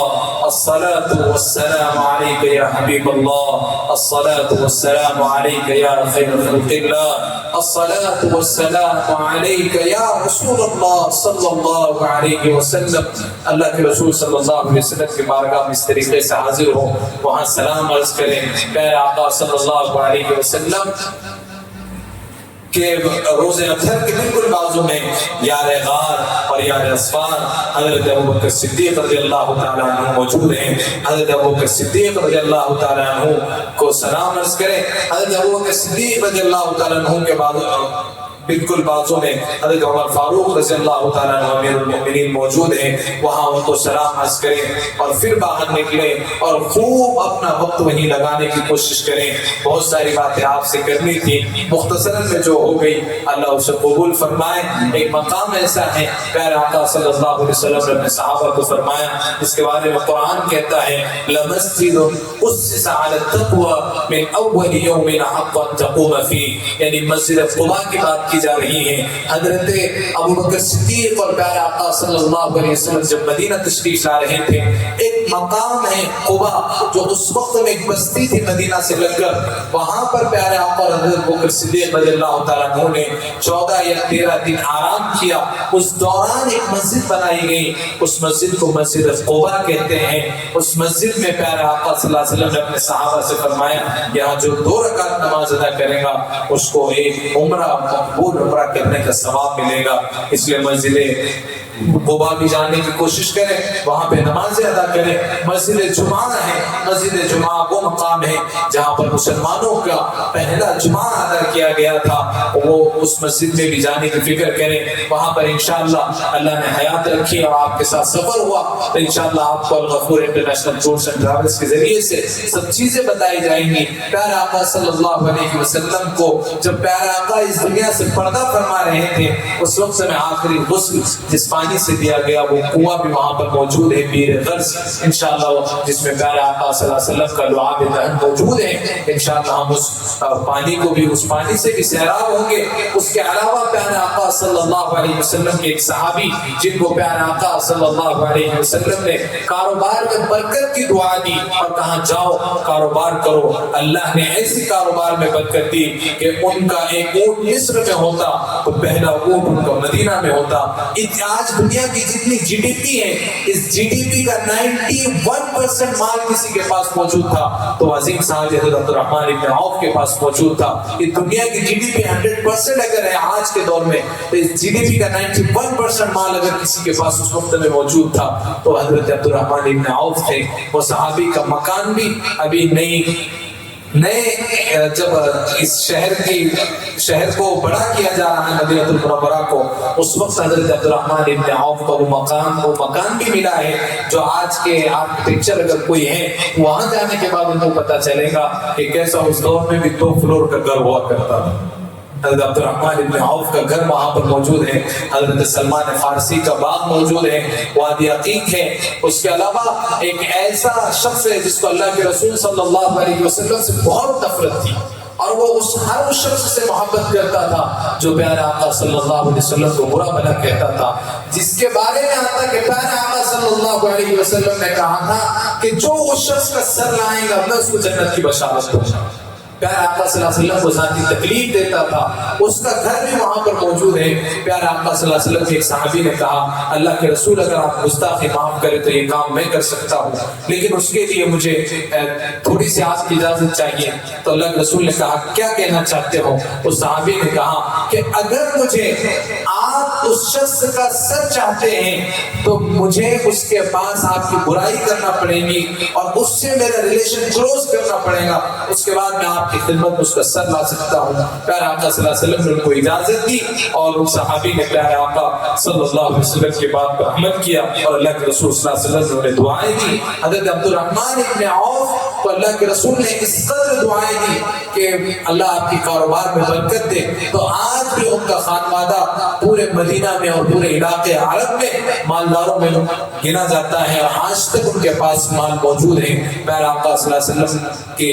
الصلاۃ والسلام علیک یا حبیب اللہ الصلاة والسلام عليك يا خير خلق الله الصلاة والسلام عليك يا رسول الله صلى الله عليه وسلم اللہ کے رسول صلی اللہ علیہ وسلم کی بارگاہ میں اس طریقے سے حاضر ہو وہاں سلام عرض کریں پیارے آقا صلی اللہ علیہ وسلم کہ روز اطہر کے بالکل بازو میں یار غار اور یار اسفار حضرت ابوبکر صدیق رضی اللہ تعالیٰ عنہ موجود ہیں حضرت ابوبکر صدیق رضی اللہ تعالیٰ عنہ کو سلام عرض کریں حضرت ابوبکر صدیق رضی اللہ تعالیٰ عنہ کے بعد بالکل بازو میں حضرت عمر فاروق رضی اللہ تعالیٰ عنہ امیر المؤمنین موجود ہیں وہاں ان کو سلام عرض کریں اور پھر باہر نکلیں اور خوب اپنا وقت وہیں لگانے کی کوشش کریں بہت ساری باتیں آپ سے کرنی تھی مختصراً میں جو ہو گئی اللہ اسے قبول فرمائے ایک مقام ایسا ہے پیارے آقا صلی اللہ علیہ وسلم نے اپنے صحابہ کو فرمایا جس کے بارے میں قرآن کہتا ہے لَمَسْجِدٌ أُسِّسَ عَلَى التَّقْوَى مِنْ أَوَّلِ يَوْمٍ حَقًّا تَقُومَ فِيهِ یعنی مسجد قباء کی بات کی جا رہی ہے حضرت ابوبکر صدیق اور پیارے آقا صلی اللہ علیہ وسلم جب مدینہ تشریف لا رہے تھے ایک مقام ہے قبا، جو اس وقت میں ایک بستی تھی مدینہ سے لگ کر، وہاں پر پیارے آقا حضرت بکر صدیق رضی اللہ تعالیٰ عنہ نے 14 یا 13 دن آرام کیا۔ اس دوران ایک مسجد بنائی گئی، اس مسجد کو مسجد قبا کہتے ہیں۔ اس مسجد میں پیارے آقا صلی اللہ علیہ وسلم نے اپنے صحابہ سے فرمایا یہاں جو 2 رکعت نماز ادا کرے گا اس کو ایک عمرہ، مقبول عمرہ کرنے کا ثواب ملے گا۔ اس لیے مسجد قبا بھی جانے کی کوشش کریں، وہاں پہ نمازیں ادا کریں۔ مسجد جمعہ ہے، مسجد جمعہ وہ مقام ہے جہاں پر مسلمانوں کا پہلا جمعہ ادا کیا گیا تھا، وہ اس مسجد میں بھی جانے کی فکر کریں۔ وہاں پر انشاءاللہ اللہ نے حیات رکھی اور آپ کے ساتھ سفر ہوا تو انشاءاللہ آپ کو الغفور انٹرنیشنل ٹورز اینڈ ٹریولز کے ذریعے سے سب چیزیں بتائی جائیں گی۔ پیارے آقا صلی اللہ علیہ وسلم کو جب پیارے آقا اس دنیا سے پردہ فرما رہے تھے، اس وقت میں آخری غسل جس پانی سے دیا گیا وہ کنواں بھی وہاں پر موجود ہے، بیر غرض انشاءاللہ، جس میں پیارے آقا صلی اللہ علیہ وسلم کا لعاب دہن موجود ہے۔ انشاءاللہ ہم اس پانی کو بھی، اس پانی سے بھی سیراب ہوں گے۔ اس کے علاوہ پیارے آقا صلی اللہ علیہ وسلم کے ایک صحابی جن کو پیارے آقا صلی اللہ علیہ وسلم نے کاروبار میں برکت کی دعا دی اور کہا جاؤ کاروبار کرو، اللہ نے ایسی کاروبار میں برکت دی کہ ان کا ایک اونٹ مصر میں ہوتا تو پہلا اونٹ ان کا مدینہ میں ہوتا۔ آج دنیا کی جتنی جی ڈی پی ہے، اس جی ڈی پی کا 91% مال کسی کے پاس موجود تھا تو عظیم صاحب حضرت عبدالرحمن ابن عوف کے پاس موجود تھا۔ یہ دنیا کی جی ڈی پی 100% اگر ہے آج کے دور میں تو اس جی ڈی پی کا 91% مال اگر کسی کے پاس اس وقت میں موجود تھا تو حضرت عبدالرحمن ابن عوف تھے۔ وہ صحابی کا مکان بھی ابھی نئے جب اس شہر کو بڑا کیا جا رہا ہے مدینہ المنورہ کو، اس وقت حضرت عبدالرحمن ابن عوف کو وہ مکان بھی ملا ہے جو آج کے آرکیٹیکچر اگر کوئی ہے وہاں جانے کے بعد ان کو پتہ چلے گا کہ کیسا اس دور میں بھی 2 فلور کا گھر ہوا کرتا تھا۔ حضرت عبدالرحمن ابن عوف کا گھر وہاں پر موجود ہے، حضرت سلمان فارسی کا باغ موجود ہے، وادی عقیق ہے۔ اس کے علاوہ ایک ایسا شخص ہے جس کو اللہ کے رسول صلی اللہ علیہ وسلم سے بہت نفرت تھی اور وہ ہر اس شخص سے محبت کرتا تھا جو پیارے آقا صلی اللہ علیہ وسلم کو برا بھلا کہتا تھا، جس کے بارے میں آتا کہ پیارے آقا صلی اللہ علیہ وسلم نے کہا تھا کہ جو اس شخص کا سر لائے گا میں اس کو جنت کی بشارت دوں گا۔ پیارے آقا صلی اللہ علیہ وسلم کو ذاتی تکلیف دیتا تھا، اس کا گھر بھی وہاں پر موجود ہے۔ پیارے آقا صلی اللہ علیہ وسلم کے ایک صحابی نے کہا اللہ کے رسول اگر آپ گستاخی معاف کرے تو یہ کام میں کر سکتا ہوں، لیکن اس کے لیے مجھے تھوڑی سی آپ کی اجازت چاہیے۔ تو اللہ کے رسول نے کہا کیا کہنا چاہتے ہو؟ اس صحابی نے کہا کہ اگر مجھے آپ اس شخص کا سر چاہتے ہیں تو مجھے اس کے پاس آپ کی برائی کرنا پڑے گی اور اس سے میرا ریلیشن کلوز کرنا پڑے گا، اس کے بعد میں آپ کی خدمت میں اس کا سر لا سکتا ہوں۔ پیارے آقا صلی اللہ علیہ وسلم نے ان کو اجازت دی اور ان صحابی نے پیارے آقا صلی اللہ علیہ وسلم کی بات پر عمل کیا اور اللہ کے رسول صلی اللہ علیہ وسلم نے دعائیں دی۔ حضرت عبدالرحمن ابن عوف کو اللہ کے رسول نے اس قدر دعائیں دی کہ اللہ آپ کی کاروبار میں برکت دے، تو آج بھی ان کا خانوادہ پورے مدینہ میں اور پورے علاقے عرب میں مالداروں میں گنا جاتا ہے اور آج تک ان کے پاس مال موجود ہے۔ پیارے آقا صلی اللہ علیہ وسلم کے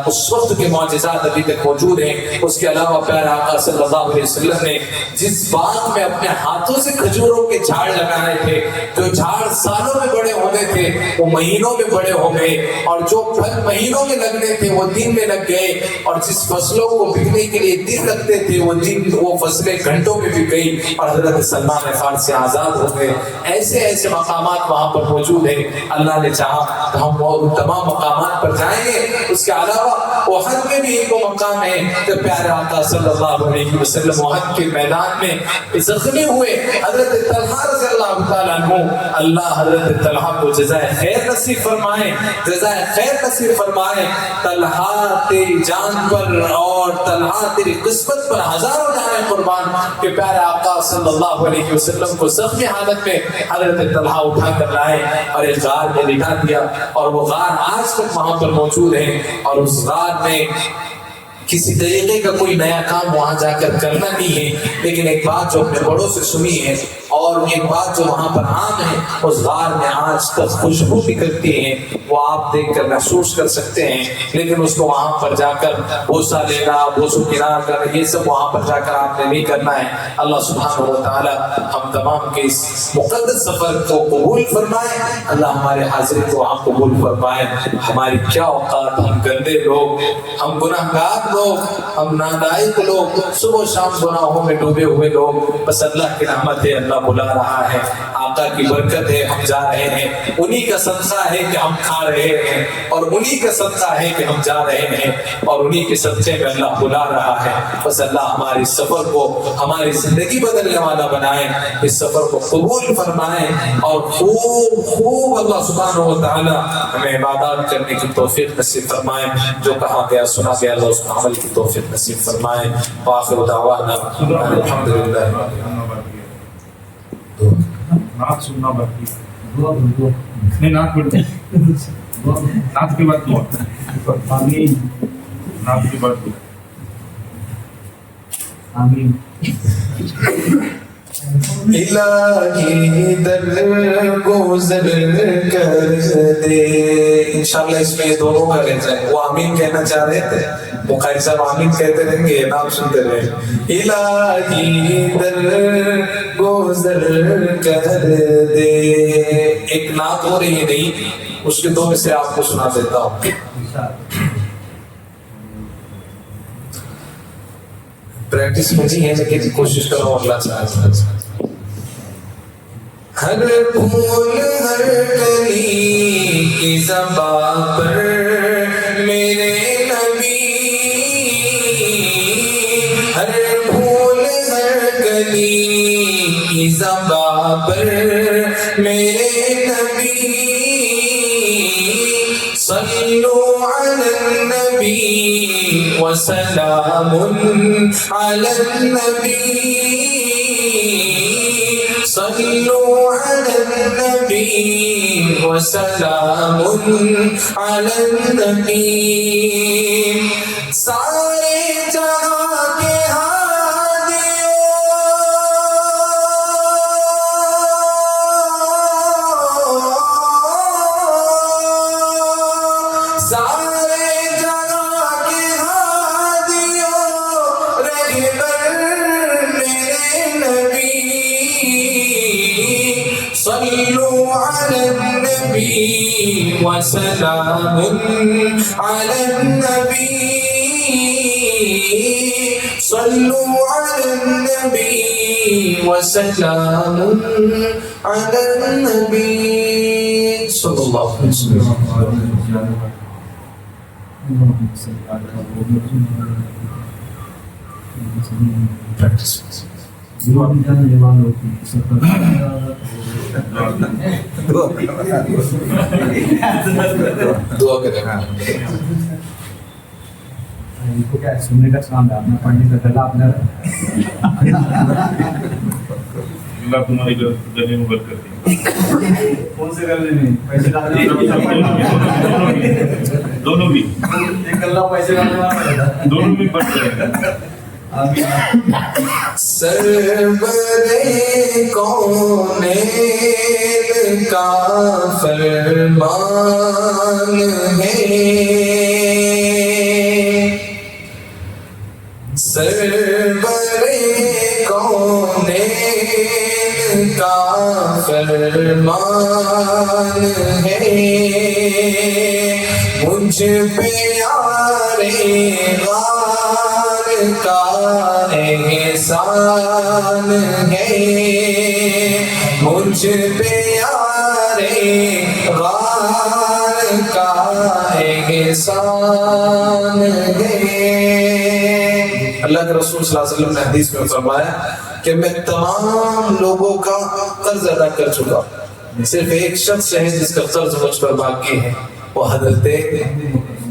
اس وقت کے معجزات ابھی تک موجود ہیں۔ اس کے علاوہ پیارے آقا صلی اللہ علیہ وسلم نے جس باغ میں اپنے ہاتھوں سے کھجوروں کے جھاڑ لگائے تھے، جو جھاڑ سالوں میں بڑے ہونے تھے وہ مہینوں میں بڑے ہو گئے، اور جو پھل مہینوں میں لگنے تھے وہ دن میں لگ گئے، اور جس فصلوں کو بکنے کے لیے دن لگتے تھے وہ فصلیں گھنٹوں میں بک گئی اور حضرت سلمان فارسی آزاد ہو گئے۔ ایسے ایسے مقامات وہاں پر موجود ہیں، اللہ نے چاہا تو ہم ان تمام مقامات پر جائیں گے۔ اس کے علاوہ احد میں بھی ایک مقام ہے کہ پیارے آقا صلی اللہ علیہ وسلم احد کے میدان میں زخمی ہوئے، حضرت طلحہ رضی اللہ تعالیٰ عنہ، اللہ حضرت طلحہ کو جزائے خیر نصیب فرمائے، جزائے خیر نصیب فرمائے۔ طلحہ تیری جان پر اور طلحہ تیری قسمت پر ہزاروں جانیں قربان کہ پیارے آقا صلی اللہ علیہ وسلم کو زخمی حالت میں حضرت طلحہ اٹھا کر لائے اور ایک غار میں لٹا دیا، اور وہ غار آج تک وہاں پر موجود ہے، اور اس غار میں کسی طریقے کا کوئی نیا کام وہاں جا کر کرنا نہیں ہے، لیکن ایک بات جو اپنے بڑوں سے سنی ہے اور ایک بات جو وہاں پر عام ہے، اس غار میں آج تک خوشبو بھی کرتی ہے، وہ آپ دیکھ کر محسوس کر سکتے ہیں، لیکن اس کو وہاں پر جا کر بوسہ لینا، بوسو کنار کرنا، یہ سب وہاں پر جا کر آپ نے نہیں کرنا ہے۔ اللہ سبحانہ و تعالی ہم تمام کے اس مقدس سفر کو قبول فرمائے، اللہ ہمارے حاضری کو آپ قبول فرمائے۔ ہماری کیا اوقات، ہم گندے لوگ، ہم گناہگار لوگ، ہم نالائق لوگ، صبح و شام گناہوں میں ڈوبے ہوئے لوگ، بس اللہ کی رحمت ہے، اللہ بلا رہا ہے، آقا کی برکت ہے، ہم جا رہے ہیں، انہی کا صدقہ ہے کہ ہم کھا رہے ہیں، اور انہی کا صدقہ ہے کہ ہم جا رہے ہیں، اور انہی کے صدقے میں اللہ بلا رہا ہے۔ بس اللہ ہماری سفر کو ہماری زندگی بدلنے والا بنائے، اس سفر کو قبول فرمائے، اور خوب خوب اللہ سبحانہ و تعالی ہمیں عبادات کرنے کی توفیق نصیب فرمائے، جو کہا گیا سنا گیا اللہ اس میں عمل کی توفیق نصیب فرمائے۔ وآخر دعوانا الحمدللہ۔ نعت سننا باقی نہیں، نعت پڑھتے نعت کے بعد دعا، نعت کے بعد دعا۔ آمین۔ الہی در گزر کر دے، انشاءاللہ اس میں یہ دونوں کا رہتا ہے۔ وہ آمین کہنا چاہ رہے تھے، مقاعد صاحب آمین کہتے رہیں گے، نام سنتے رہیں۔ الہی در گزر کر دے، ایک نعت ہو رہی ہے نہیں، اس کے دو میں سے آپ کو سنا دیتا ہوں۔ پریکٹس مجھے ہے لیکن کوشش کرو اللہ چاہتا ہے۔ ہر پھول ہر کلی کی زبان پر میرے نبی، ہر پھول ہر کلی کی زبان پر میرے نبی، صلو علی النبی وسلام علی النبی، صلو علی النبی وسلام علی النبی، سارے جہاں کے ہادیوں، سارے جہاں کے ہادیوں، رہبر میرے نبی، صلو علی النبی وسلام علی النبی، صلو علی النبی وسلام علی النبی، صلی اللہ علیہ وسلم۔ پریکٹس دعا کریں۔ ان کو کیا سننے کا کام ہے، اپنا پڑھنے کا گلا اپنا اللہ تمہاری گلے میں برکت دے۔ کون سے گلے میں؟ پیسے ڈالنے دونوں بھی ایک گلا پیسے ڈالنے والا، دونوں بھی برکت ہے۔ سرور کونین کا فرمان ہے، سرور کونین کا فرمان ہے، مجھ پہ یارے غار کا احسان ہے، مجھ پہ یارے غار کا احسان ہے۔ اللہ کے رسول صلی اللہ علیہ وسلم نے حدیث میں فرمایا کہ میں تمام لوگوں کا قرض ادا کر چکا ہوں، صرف ایک شخص ہے جس کا قرض مجھ پر باقی ہے، وہ حضرت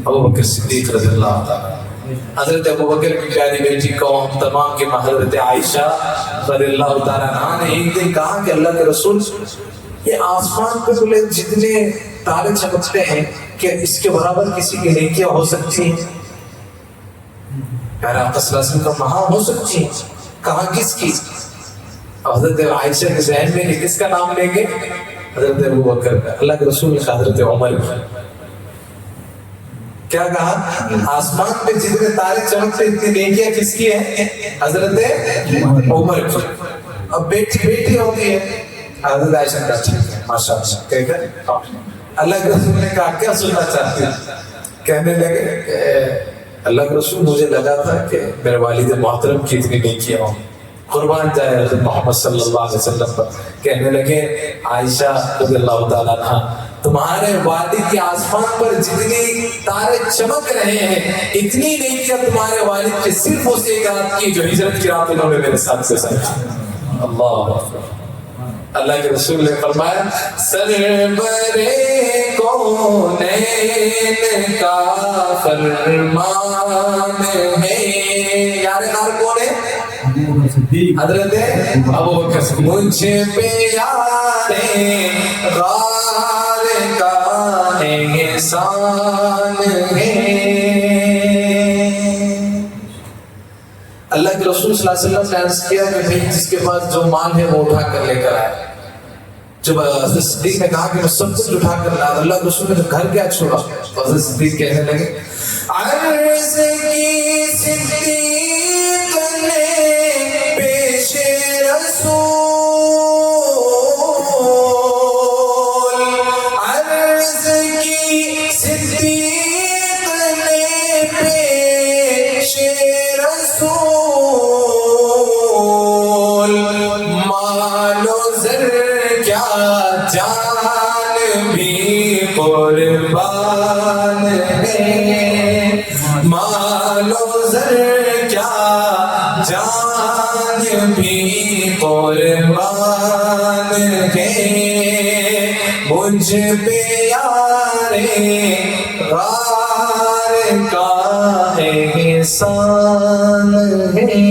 ابوبکر صدیق رضی اللہ تعالیٰ۔ حضرت ابوبکر کی پیاری بیٹی قوم تمام کے حضرت عائشہ رضی اللہ تعالیٰ عنہا نے ایک دن کہا کہ اللہ کے رسول، یہ آسمان پہ بولے جتنے تارے چمکتے ہیں کہ اس کے برابر کسی کی نیکیاں ہو سکتی ہیں؟ پیارا آقا صلی اللہ علیہ وسلم کا ہاں ہو سکتی ہیں۔ کہا کس کی؟ حضرت عائشہ کے ذہن میں کہ کس کا نام لیں گے؟ حضرت ابوبکر کا. اللہ کے رسول نے حضرت عمر کا. کیا کہا؟ آسمان پہ جتنے تارے چمکتے اتنی نیکیاں کس کی ہیں؟ حضرت عمر کی. اب بیٹی ہوتی ہے حضرت عائشہ کا. ماشاء اللہ کہہ کر اللہ کے رسول نے کہا کیا سننا چاہتے ہیں؟ کہنے لگے کہ اللہ کے رسول مجھے لگا تھا کہ میرے والد محترم کی اتنی نیکیاں ہوں. قربان جائے حضرت محمد صلی اللہ علیہ وسلم پر. کہنے لگے عائشہ رضی اللہ تعالیٰ عنہ تمہارے والد کے آسمان پر جتنی تارے چمک رہے ہیں اتنی نیکیاں تمہارے والد کے صرف اس ایک رات کی جو ہجرت کی رات انہوں نے میرے ساتھ سے سمجھا. اللہ اللہ کے رسول نے فرمایا سرور کونین کا فرمان ہے. یار کار کون ہے؟ حضرت ابوبکر. مجھ پہ یار غار کا احسان ہے. اللہ کے رسول صلی اللہ علیہ وسلم نے عرض کیا کہ بھئی جس کے پاس جو مال ہے وہ اٹھا کر لے کر آئے. جب حضرت صدیق نے کہا کہ میں سب کچھ اٹھا کر لایا, اللہ کے رسول نے گھر کیا چھوڑا؟ حضرت صدیق کہنے لگے عرض کی صدیق نے پیش رسول, عرض کی صدیق نے پیش رسول, مال و زر کیا جان بھی قربان ہے, مال و زر کیا جان بھی قربان ہے. مجھ پہ یار غار کا احسان ہے.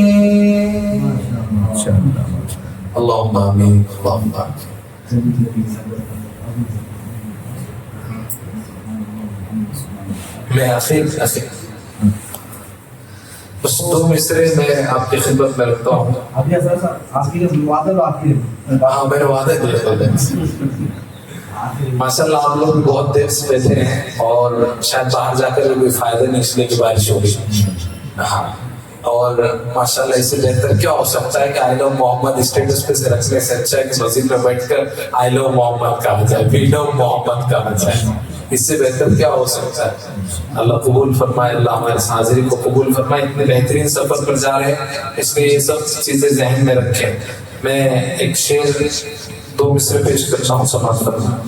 اللہم آمین اللہم آمین. میں آخر بس دو مصرے میں آپ کی خدمت میں رکھتا ہوں. ابھی ایسا آپ کی جو وعدہ تو آپ کی ہاں میں نے وعدہ کیا. ماشاء اللہ آپ لوگ بھی بہت دیر سے بیٹھے ہیں اور شاید باہر جا کر کوئی فائدہ نہیں اس لیے کہ بارش ہو گئی. ہاں اور ماشاء اللہ اس سے بہتر کیا ہو سکتا ہے کہ آئی لو محمد اسٹیٹس پہ سے رکھنے سے اچھا ہے کہ مسجد میں بیٹھ کر آئی لو محمد کہا جائے, وی لو محمد کہا جائے. اس سے بہتر کیا ہو سکتا ہے؟ اللہ قبول فرمائے, اللہ ہمارے حاضری کو قبول فرمائے. اتنے بہترین سفر پر جا رہے ہیں اس لیے یہ سب چیزیں ذہن میں رکھیں. میں ایک شعر دو مصرے پیش کرتا ہوں, سماعت فرمائیں.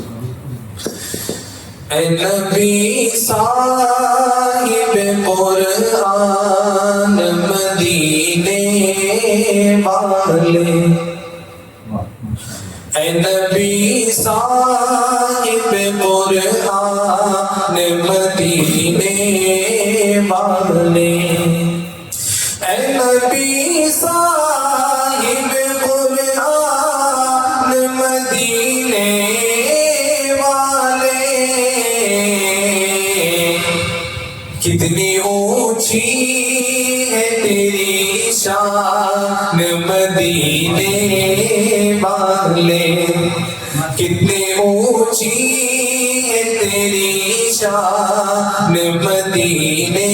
اے نبی صاحب قرآن مدینے والے, اے نبی صاحب قرآن مدینے والے, اے نبی صاحب قرآن مدینے والے, کتنی اونچی ہے تیری شان مدینے والے, کتنی اونچی ہے تیری شان مدینے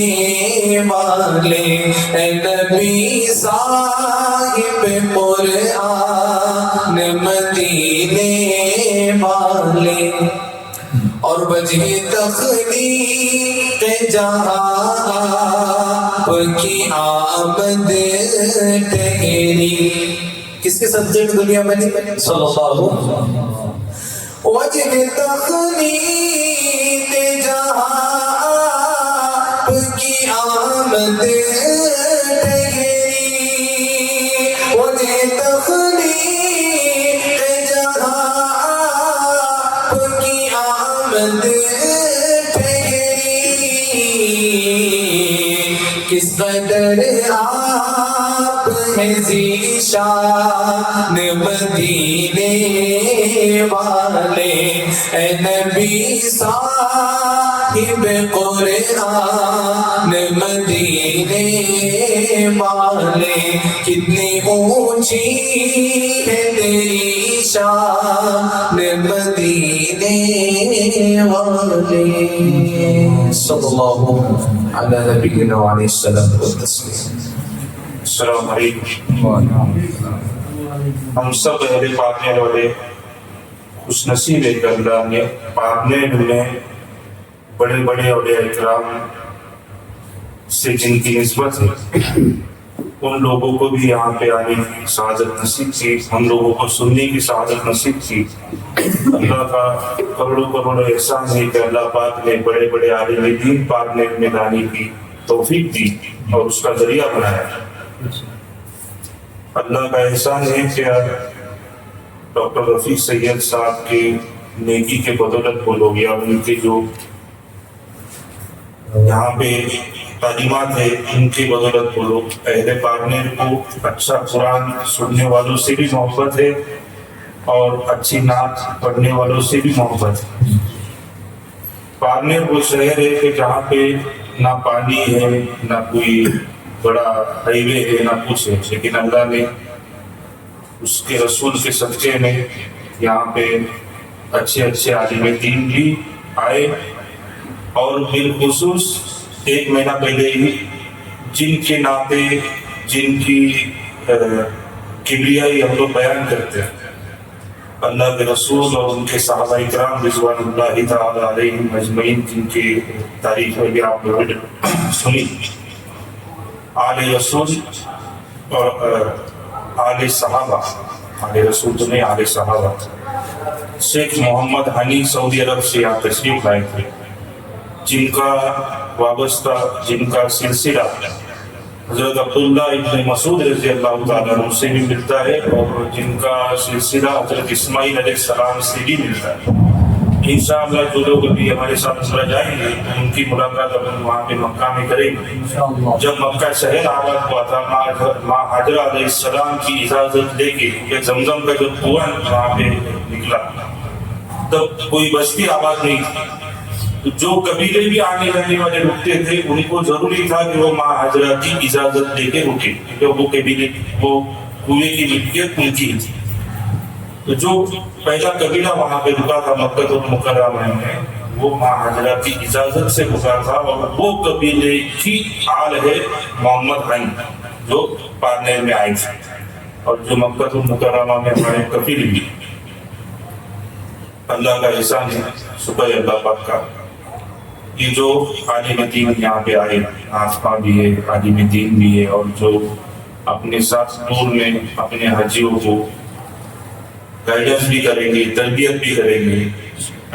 والے, اے نبی صاحب قرآن مدینے والے. اور وجہ تخلیق جہاں آپ کی آمد ٹھہری. کس کے صدقے میں دنیا بنی؟ صلی اللہ علیہ وسلم. وجہ تخلیق جہاں آپ کی آمد ٹھہری, وجہ تخلیق جہاں آپ کی آمد ٹھہری. کس قدر آپ ہیں ذیشان مدینے والے, اے نبی صاحب صاحب قرآن مدینے والے کتنی اونچی ہے تیری شان مدینے والے صلی اللہ علی نبینا علیہ السلام والتسلیم. السلام علیکم. ہم سب اہل پارٹنر والے خوش نصیب ہے کہ اللہ نے پارٹنر میں بڑے بڑے اولیاء اکرام سے جن کی نسبت ہے ان لوگوں کو بھی یہاں پہ آنے کی سعادت نصیب کی، ہم لوگوں کو سننے کی سعادت نصیب کی. اللہ کا کروڑوں کروڑوں احسان ہے کہ اللہ پاک نے بڑے بڑے عالم دین پارٹنر میں لانے کی توفیق دی اور اس کا ذریعہ بنایا. اللہ کا احسان ہے کہ ڈاکٹر رفیق سید صاحب کی نیکی کے بدولت وہ لوگ یا ان کے جو یہاں پہ تعلیمات ہے ان کی بدولت وہ لوگ اہل پارٹنر کو اچھا قرآن سننے والوں سے بھی محبت ہے اور اچھی نعت پڑھنے والوں سے بھی محبت ہے. پارٹنر وہ شہر ہے کہ جہاں پہ نہ پانی ہے نہ کوئی بڑا ہائی وے ہے نہ کچھ ہے، لیکن اللہ نے اس کے رسول کے صدقے میں یہاں پہ اچھے اچھے عالم دین بھی آئے اور بالخصوص 1 مہینہ پہلے ہی جن کے ناطے جن کی کبریائی ہم لوگ بیان کرتے ہیں، اللہ کے رسول اور ان کے صحابہ اکرام رضوان اللہ تعالی علیہم اجمعین جن کی تاریخ میں بھی آپ لوگوں نے سنی، آل رسول اور آل صحابہ، آل رسول تو نہیں آل صحابہ. شیخ محمد حنی سعودی عرب سے یہاں تشریف لائے تھے، جن کا وابستہ جن کا سلسلہ حضرت عبداللہ ابن مسعود رضی اللہ تعالیٰ عنہ سے بھی ملتا ہے اور جن کا سلسلہ حضرت اسماعیل علیہ السلام سے بھی ملتا ہے. انشاءاللہ جو لوگ ابھی ہمارے ساتھ عمرہ جائیں گے ان کی ملاقات ہم وہاں پہ مکہ میں کریں گے. جب مکہ شہر آباد ہوا تھا ماں حاجرہ علیہ السلام کی اجازت لے کے کہ زمزم کا جو کنواں وہاں پہ نکلا تب کوئی بستی آباد نہیں تھی، تو جو قبیلے بھی آنے جانے والے رکتے تھے ان کو ضروری تھا کہ وہ ماں حاجرہ کی اجازت لے کے رکے کیونکہ وہ قبیلے وہ کنویں کی ملکیت ان کی تھی. تو جو پہلا قبیلہ وہاں پہ رکا تھا مکہ المکرمہ میں وہ ماں حاجرہ کی اجازت سے رکا تھا اور وہ قبیلے کی آل ہے محمد حنی جو پارنر میں آئے تھے اور جو مکہ المکرمہ میں ہمارے کفیل بھی. اللہ کا احسان ہے، شکر ہے اللہ پاک کا. یہ جو عالم دین یہاں پہ آئے، آسما بھی ہے عالم دین بھی ہے اور جو اپنے ساتھ ٹور میں اپنے حجیوں کو گائیڈنس بھی کریں گے، تربیت بھی کریں گے.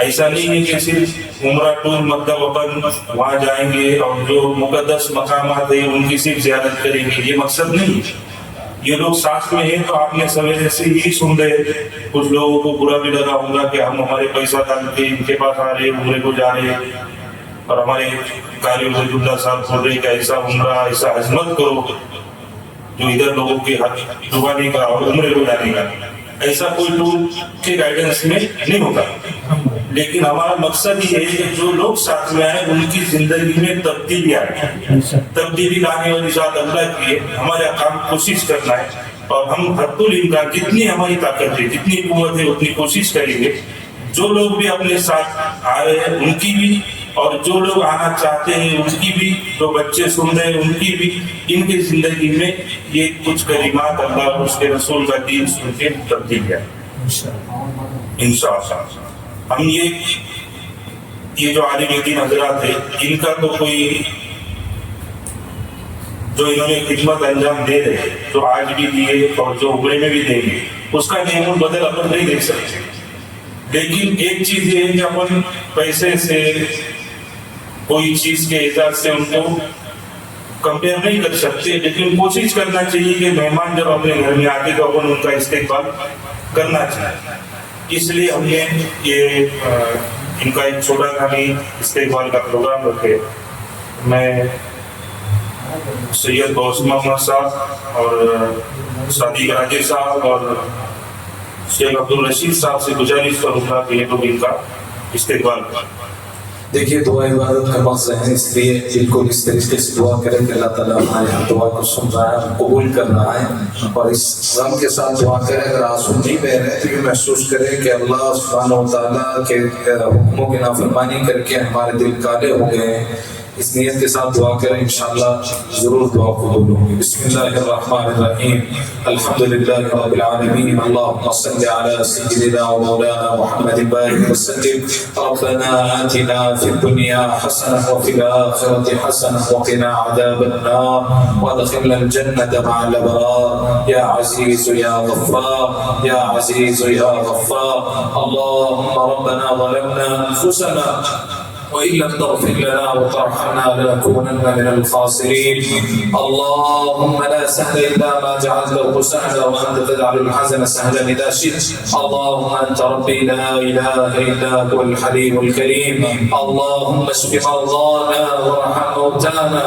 ایسا نہیں ہے کہ صرف عمرہ ٹور مطلب اپن وہاں جائیں گے اور جو مقدس مقامات ہیں ان کی صرف زیارت کریں گے، یہ مقصد نہیں. یہ لوگ ساتھ میں ہیں تو آپ نے سویرے سے یہی سن رہے. کچھ لوگوں کو برا بھی لگا ہوگا کہ ہم ہمارے پیسہ ڈال کے ان کے پاس آ رہے عمرے کو جا رہے اور ہمارے قاری وزیر اللہ صاحب بول رہے کہ ایسا عمرہ ایسا حج مت کرو جو ادھر لوگوں کے حج ڈبانے کا اور عمرے کو جانے کا. ایسا کوئی ٹور کے گائیڈنس میں نہیں ہوگا، لیکن ہمارا مقصد یہ ہے کہ جو لوگ ساتھ میں آئے ان کی زندگی میں تبدیلی آئے. تبدیلی لانے والی ذات اللہ کی ہے، ہمارا کام کوشش کرنا ہے اور ہم حد الامکان جتنی ہماری طاقت ہے جتنی قوت ہے اتنی کوشش کریں گے. جو لوگ بھی اپنے ساتھ آ رہے ہیں ان کی بھی اور جو لوگ آنا چاہتے ہیں ان کی بھی، جو بچے سن رہے ہیں ان کی بھی، ان کی زندگی میں یہ کچھ کلمات اللہ اور اس کے رسول کا دین سن کے تبدیل ہے انشاءاللہ. ہم یہ جو عالم دین حضرات ہیں ان کا تو کوئی جو انہوں نے خدمت انجام دے رہے جو آج بھی دیے اور جو عمرے میں بھی دیں گے اس کا نعم البدل اپن نہیں دیکھ سکتے. لیکن ایک چیز یہ ہے کہ اپن پیسے سے کوئی چیز کے اعزاز سے ان کو کمپیئر نہیں کر سکتے، لیکن کوشش کرنا چاہیے کہ مہمان جب اپنے گھر میں آتے تو اپن ان کا استقبال کرنا چاہیے. اس لیے ہم نے یہ ان کا ایک چھوٹا سا بھی استقبال کا پروگرام رکھے. میں سید غوث محمد صاحب اور صادق راجے صاحب اور شیخ عبدالرشید صاحب سے گزارش کروں گا کہ یہ لوگ ان کا استقبال کریں. دیکھیے دعا عبادت کا مقصد ہے، اس لیے بالکل اس طریقے سے دعا کریں کہ اللہ تعالیٰ ہمارے ہر دعا کو سن رہا ہے، قبول کر رہا ہے، اور اس غم کے ساتھ دعا کریں۔ اگر آنسو نہیں بہ رہے تو یہ محسوس کریں کہ اللہ سبحانہ و تعالیٰ کے حکموں کی نافرمانی کر کے ہمارے دل کالے ہو گئے ہیں، اس نیت کے ساتھ دعا کریں، انشاءاللہ ضرور دعا قبول ہوگی۔ بسم اللہ الرحمن الرحیم، الحمدللہ رب العالمین، اللہم صل علی سیدنا و مولانا محمد بارک وسلم، ربنا آتنا فی الدنیا حسنہ وفی الآخرۃ حسنہ وقنا عذاب النار وادخلنا الجنة مع الابرار یا عزیز یا غفار یا عزیز یا غفار۔ اللہم ربنا ظلمنا انفسنا وإن لم تغفر لنا وترحمنا لنكونن من الخاسرين. اللهم لا سهل إلا ما جعلته سهلا وأنت تجعل الحزن سهلا إذا شئت. اللهم أنت ربي لا إله إلا هو الحليم الكريم. اللهم اشف مرضانا وارحم موتانا.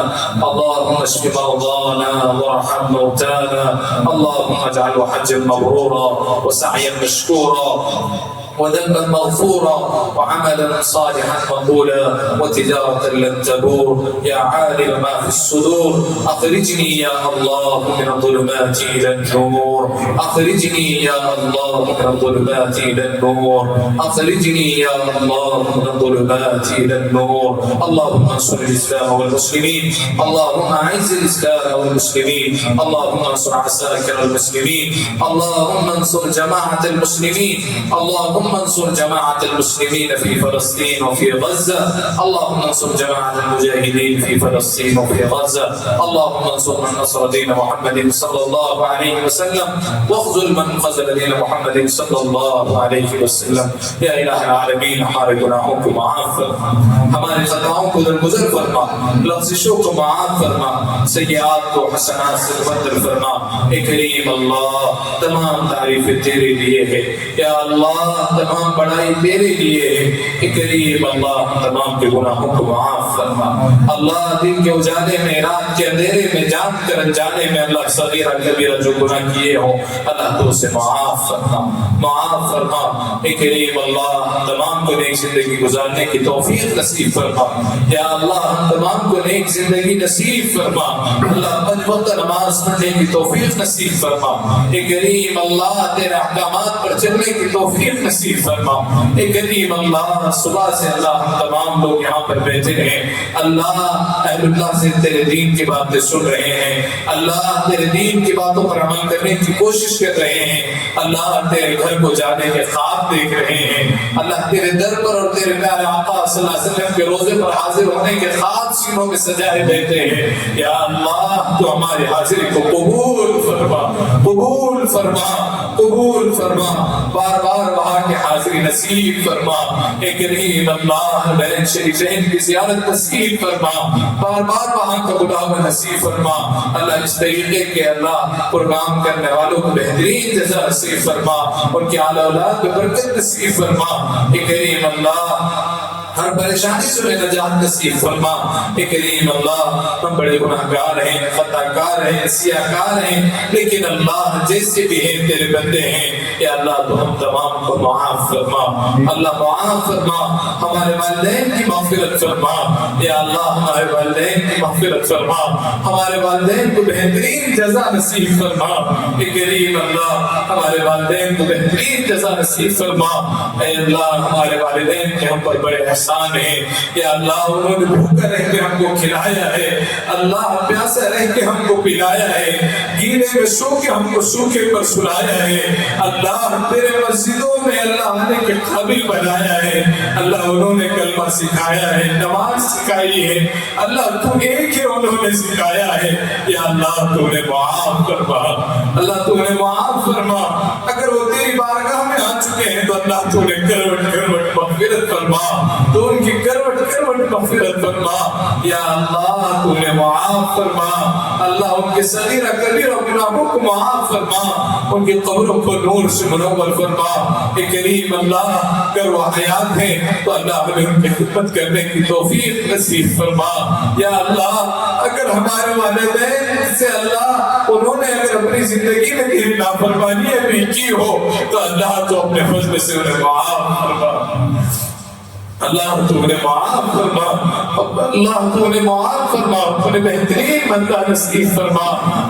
اللهم اشف مرضانا وارحم موتانا. اللهم اجعله حجا مبرورا وسعيا مشكورا وذنبا مغفورا وعملا صالحا مقبولا وتجارة لن تبور. يا عالم ما في الصدور أخرجني يا الله من الظلمات إلى النور. أخرجني يا الله من الظلمات إلى النور. أخرجني يا الله من الظلمات إلى النور. اللهم انصر الإسلام والمسلمين. اللهم أعز الإسلام والمسلمين. اللهم انصر عساكر المسلمين. اللهم انصر جماعة المسلمين. اللهم انصر جماعة المسلمين في فلسطين وفي غزة. اللهم انصر جماعة المجاهدين في فلسطين وفي غزة. اللهم انصر من نصر دين محمد صلى الله عليه وسلم واخذل من خذل دين محمد صلى الله عليه وسلم. یا الہ العالمین، ہمارے گناہوں کو معاف فرما، ہمارے خطاؤں کو درگزر فرما، لغزشوں کو معاف فرما، سیئات کو حسنات سے مبدل فرما۔ اے کریم اللہ، تمام تعریفیں تیرے لیے ہے یا اللہ، تمام بڑائی تیرے لیے ہے۔ اے کریم اللہ، تمام کے گناہوں کو معاف فرما۔ اللہ، دن کے اجالے میں، رات کے اندھیرے میں، جان کر انجانے میں اللہ صغیرہ کبیرہ جو گناہ کیے ہوں، اللہ تو اسے معاف فرما، معاف فرما۔ اے کریم اللہ، تمام کو نیک زندگی گزارنے کی توفیق نصیب فرما یا اللہ، ہم تمام کو نیک زندگی نصیب فرما۔ اللہ، پنج وقت نماز پڑھنے کی توفیق نصیب فرما۔ اے کریم اللہ، تیرے احکامات پر چلنے کی توفیق نصیب فرما۔ اے کریم اللہ، صبح سے اللہ ہم تمام لوگ یہاں پر بیٹھے ہیں، اللہ اہل اللہ سے تیرے دین کی باتیں سن رہے ہیں، اللہ تیرے دین کی باتوں پر عمل کرنے کی کوشش کر رہے ہیں، اللہ تیرے گھر کو جانے کے خواب دیکھ رہے ہیں، اللہ تیرے در پر اور تیرے پیارے آقا صلی اللہ علیہ وسلم کے روزے پر حاضر ہونے کے خواب سینوں میں سجائے بیٹھے ہیں۔ یا اللہ، تو ہماری حاضری کو قبول فرما، قبول فرما، قبول فرما، بار بار وہاں کی حاضری نصیب فرما۔ اے کریم اللہ، بہن شریفین کی زیارت نصیب فرما، بار بار وہاں کا بلاوا نصیب فرما۔ اللہ، اس طریقے کے اللہ پروگرام کرنے والوں کو بہترین جزا نصیب فرما، ان کی اعلی اولاد کو برکت نصیب فرما۔ اے کریم اللہ، ہر پریشانی سے نجات نصیب فرما۔ اے کریم اللہ، ہم بڑے گناہ گار ہیں، خطا کار ہیں، سیاہ کار ہیں، لیکن اللہ جیسے بھی ہیں تیرے بندے ہیں، یا اللہ تو ہم تمام کو معاف فرما۔ اللہ معاف فرما، ہمارے والدین کی مغفرت فرما، یا اللہ ہمارے والدین کی مغفرت فرما، ہمارے والدین کو بہترین جزا نصیب فرما۔ اے کریم اللہ، ہمارے والدین کو بہترین جزا نصیب فرما۔ اے اللہ، ہمارے والدین کے ہم پر بڑے احسان ہے، یا اللہ انہوں نے بھوکا رہ کے ہم کو کھلایا ہے، اللہ پیاسا رہ کے ہم کو پلایا ہے، گیلے میں سو کے ہم کو سوکھے پر سلایا ہے، اللہ تیرے مسجدوں میں اللہ آنے کے قابل بنایا ہے، اللہ انہوں نے کلمہ سکھایا ہے، نماز سکھائی ہے، اللہ تو ایک ہی انہوں نے سکھایا ہے، یا اللہ تو نے معاف فرما، اللہ تو نے معاف فرما۔ اگر وہ تیری بارگاہ میں آ چکے ہیں تو اللہ تو نے کروٹ کروٹ مغفرت فرما، تو ان کی کروٹ کروٹ مغفرت فرما، یا اللہ تو نے معاف فرما۔ اللہ ان کے صغیرہ کبیرہ گناہوں کو معاف فرما، ان کی قبروں کو نور سے منور فرما۔ اے کریم اللہ، اگر وہ حیات ہیں تو اللہ ہمیں ان کی خدمت کرنے کی توفیق نصیب فرما۔ یا اللہ، اگر ہمارے والدین سے اللہ انہوں نے اگر اپنی زندگی میں تیری نافرمانیاں بھی کی ہو تو اللہ تو اپنے فضل سے انہیں معاف فرما۔ اللہ تو نے معاف فرما، اللہ تو نے معاف فرما، تو نے بہترین بندہ نصیب فرما۔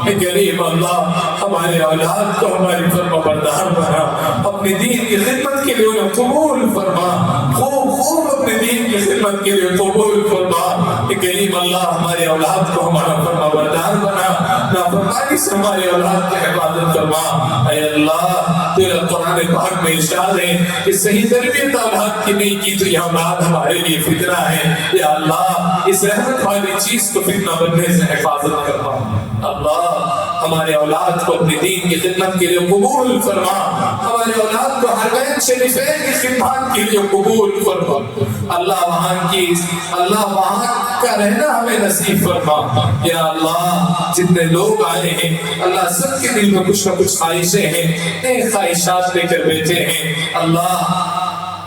اے کریم اللہ ہمارے اولاد کو ہماری فرما بردار بنا، اپنے دین کی خدمت کے لیے انہیں قبول فرما، خوب اپنے دین کی خدمت کے لیے قبول فرما۔ اے کریم اللہ ہمارے اولاد کو ہمارا فرما بردار بنا، نافرمانی سے ہمارے اولاد کی حفاظت فرما۔ اے اللہ تیرا قرآن پاک میں ارشاد ہے کہ صحیح تربیت اولاد کی نہیں کی تو یہ اولاد ہمارے لیے فتنہ ہے۔ یا اللہ اس رحمت والی چیز کو فتنہ بننے سے حفاظت کرنا۔ اللہ ہمارے اولاد کو اپنے دین کی خدمت کے لیے قبول فرما، ہمارے اولاد کو حرمین شریفین کی خدمت کے لیے قبول فرما۔ اللہ وہاں کا رہنا ہمیں نصیب فرما۔ یا اللہ جتنے لوگ آئے ہیں اللہ سب کے دل میں کچھ نہ کچھ خواہشیں ہیں، نیک خواہشات لے کر بیٹھے ہیں۔ اللہ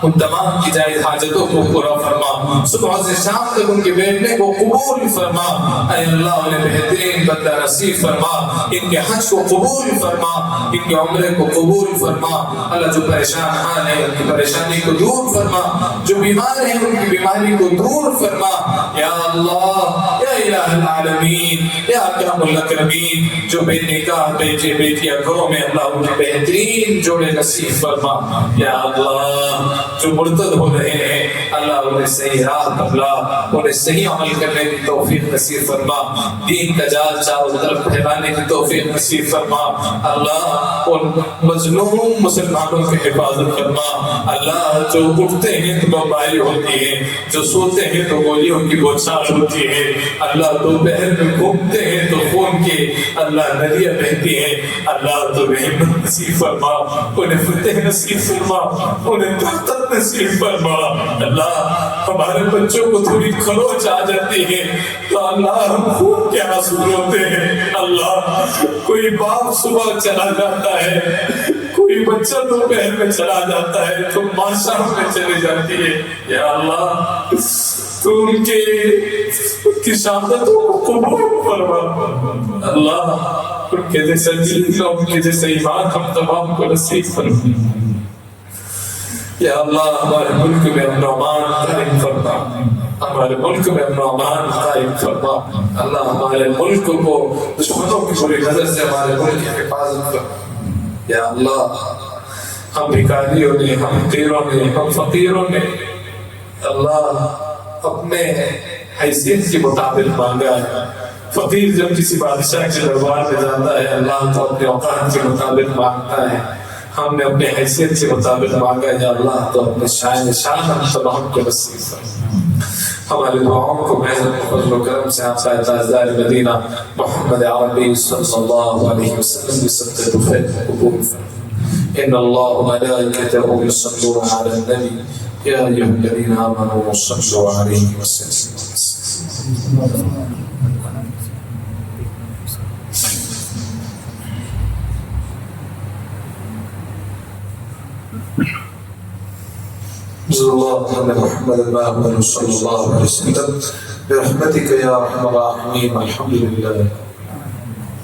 ان تمام کی جائز حاجتوں کو پورا فرما، صبح سے شام تک ان کے بیٹھنے کو قبول فرما۔ اے اللہ انہیں بہترین بدلہ نصیب فرما، ان کے حج کو قبول فرما، ان کے عمرے کو قبول فرما۔ اللہ جو پریشان حال ہیں ان کی پریشانی کو دور فرما، جو بیمار ہیں ان کی بیماری کو دور فرما۔ یا اللہ یا الہ العالمین یا اکرم الاکرمین، جو بے نکاح بیٹے بیٹیاں گھروں میں اللہ ان کے بہترین جوڑے نصیب فرما۔ یا اللہ جو مرتد ہو رہے ہیں اللہ انہیں صحیح راہ بتلا، انہیں صحیح عمل کرنے کی توفیق نصیب فرما، دین کا جال چاروں طرف پھیلانے کی توفیق نصیب فرما۔ اللہ ان مظلوم مسلمانوں کی حفاظت فرما۔ اللہ جو اٹھتے ہیں تو بمباری ہوتی ہے، جو سوتے ہیں تو گولیوں کی بوچھار ہوتی ہے، اللہ دوپہر میں گھومتے ہیں تو خون کی اللہ ندیاں بہتی ہیں۔ اللہ تو رحمت نصیب فرما، انہیں فتح نصیب فرما، انہیں طاقت نصیب فرما۔ اللہ ہمارے بچوں کو تھوڑی خروچ آ جاتی ہے تو اللہ ہم خون کے آنسو روتے ہیں۔ اللہ کوئی باپ صبح چلا جاتا ہے، کوئی بچہ دوپہر میں چلا جاتا ہے تو ماں شام میں چلی جاتی ہے۔ یا اللہ تو ان کی شہادتوں کو قبول فرما۔ اللہ ان کے جیسا دین اور ان کے جیسا ایمان ہم تمام کو نصیب فرما۔ یا اللہ ہمارے ملک میں امن و امان قائم فرما، ہمارے ملک میں امن و امان قائم فرما۔ اللہ ہمارے ملک کو دشمنوں کی بری نظر سے ہمارے ملک کی حفاظت فرما۔ یا اللہ ہم بھکاریوں نے، ہم حقیروں نے، ہم فقیروں نے اللہ اپنے حیثیت کے مطابق مانگا ہے۔ فقیر جب کسی بادشاہ کے دربار میں جاتا ہے اللہ تو اپنے اوقات کے مطابق مانگتا ہے، ہم نے اپنے حیثیت کے مطابق مانگا یا اللہ تو اپنے شان ہم تمام کو نصیب فرما۔ ہماری دعاؤں کو محض فضل و کرم سے آپ کا تاجدار مدینہ محمد عربی صلی اللہ علیہ وسلم کی صدقہ فیض قبول فرما۔ ان اللہ وملائکتہ یصلون علی النبی یا ایھا الذین آمنوا صلوا علیہ وسلم۔ صلی اللہ علیہ محمد صلی اللہ علیہ وسلم برحمتک یا ارحم الراحمین۔ الحمدللہ۔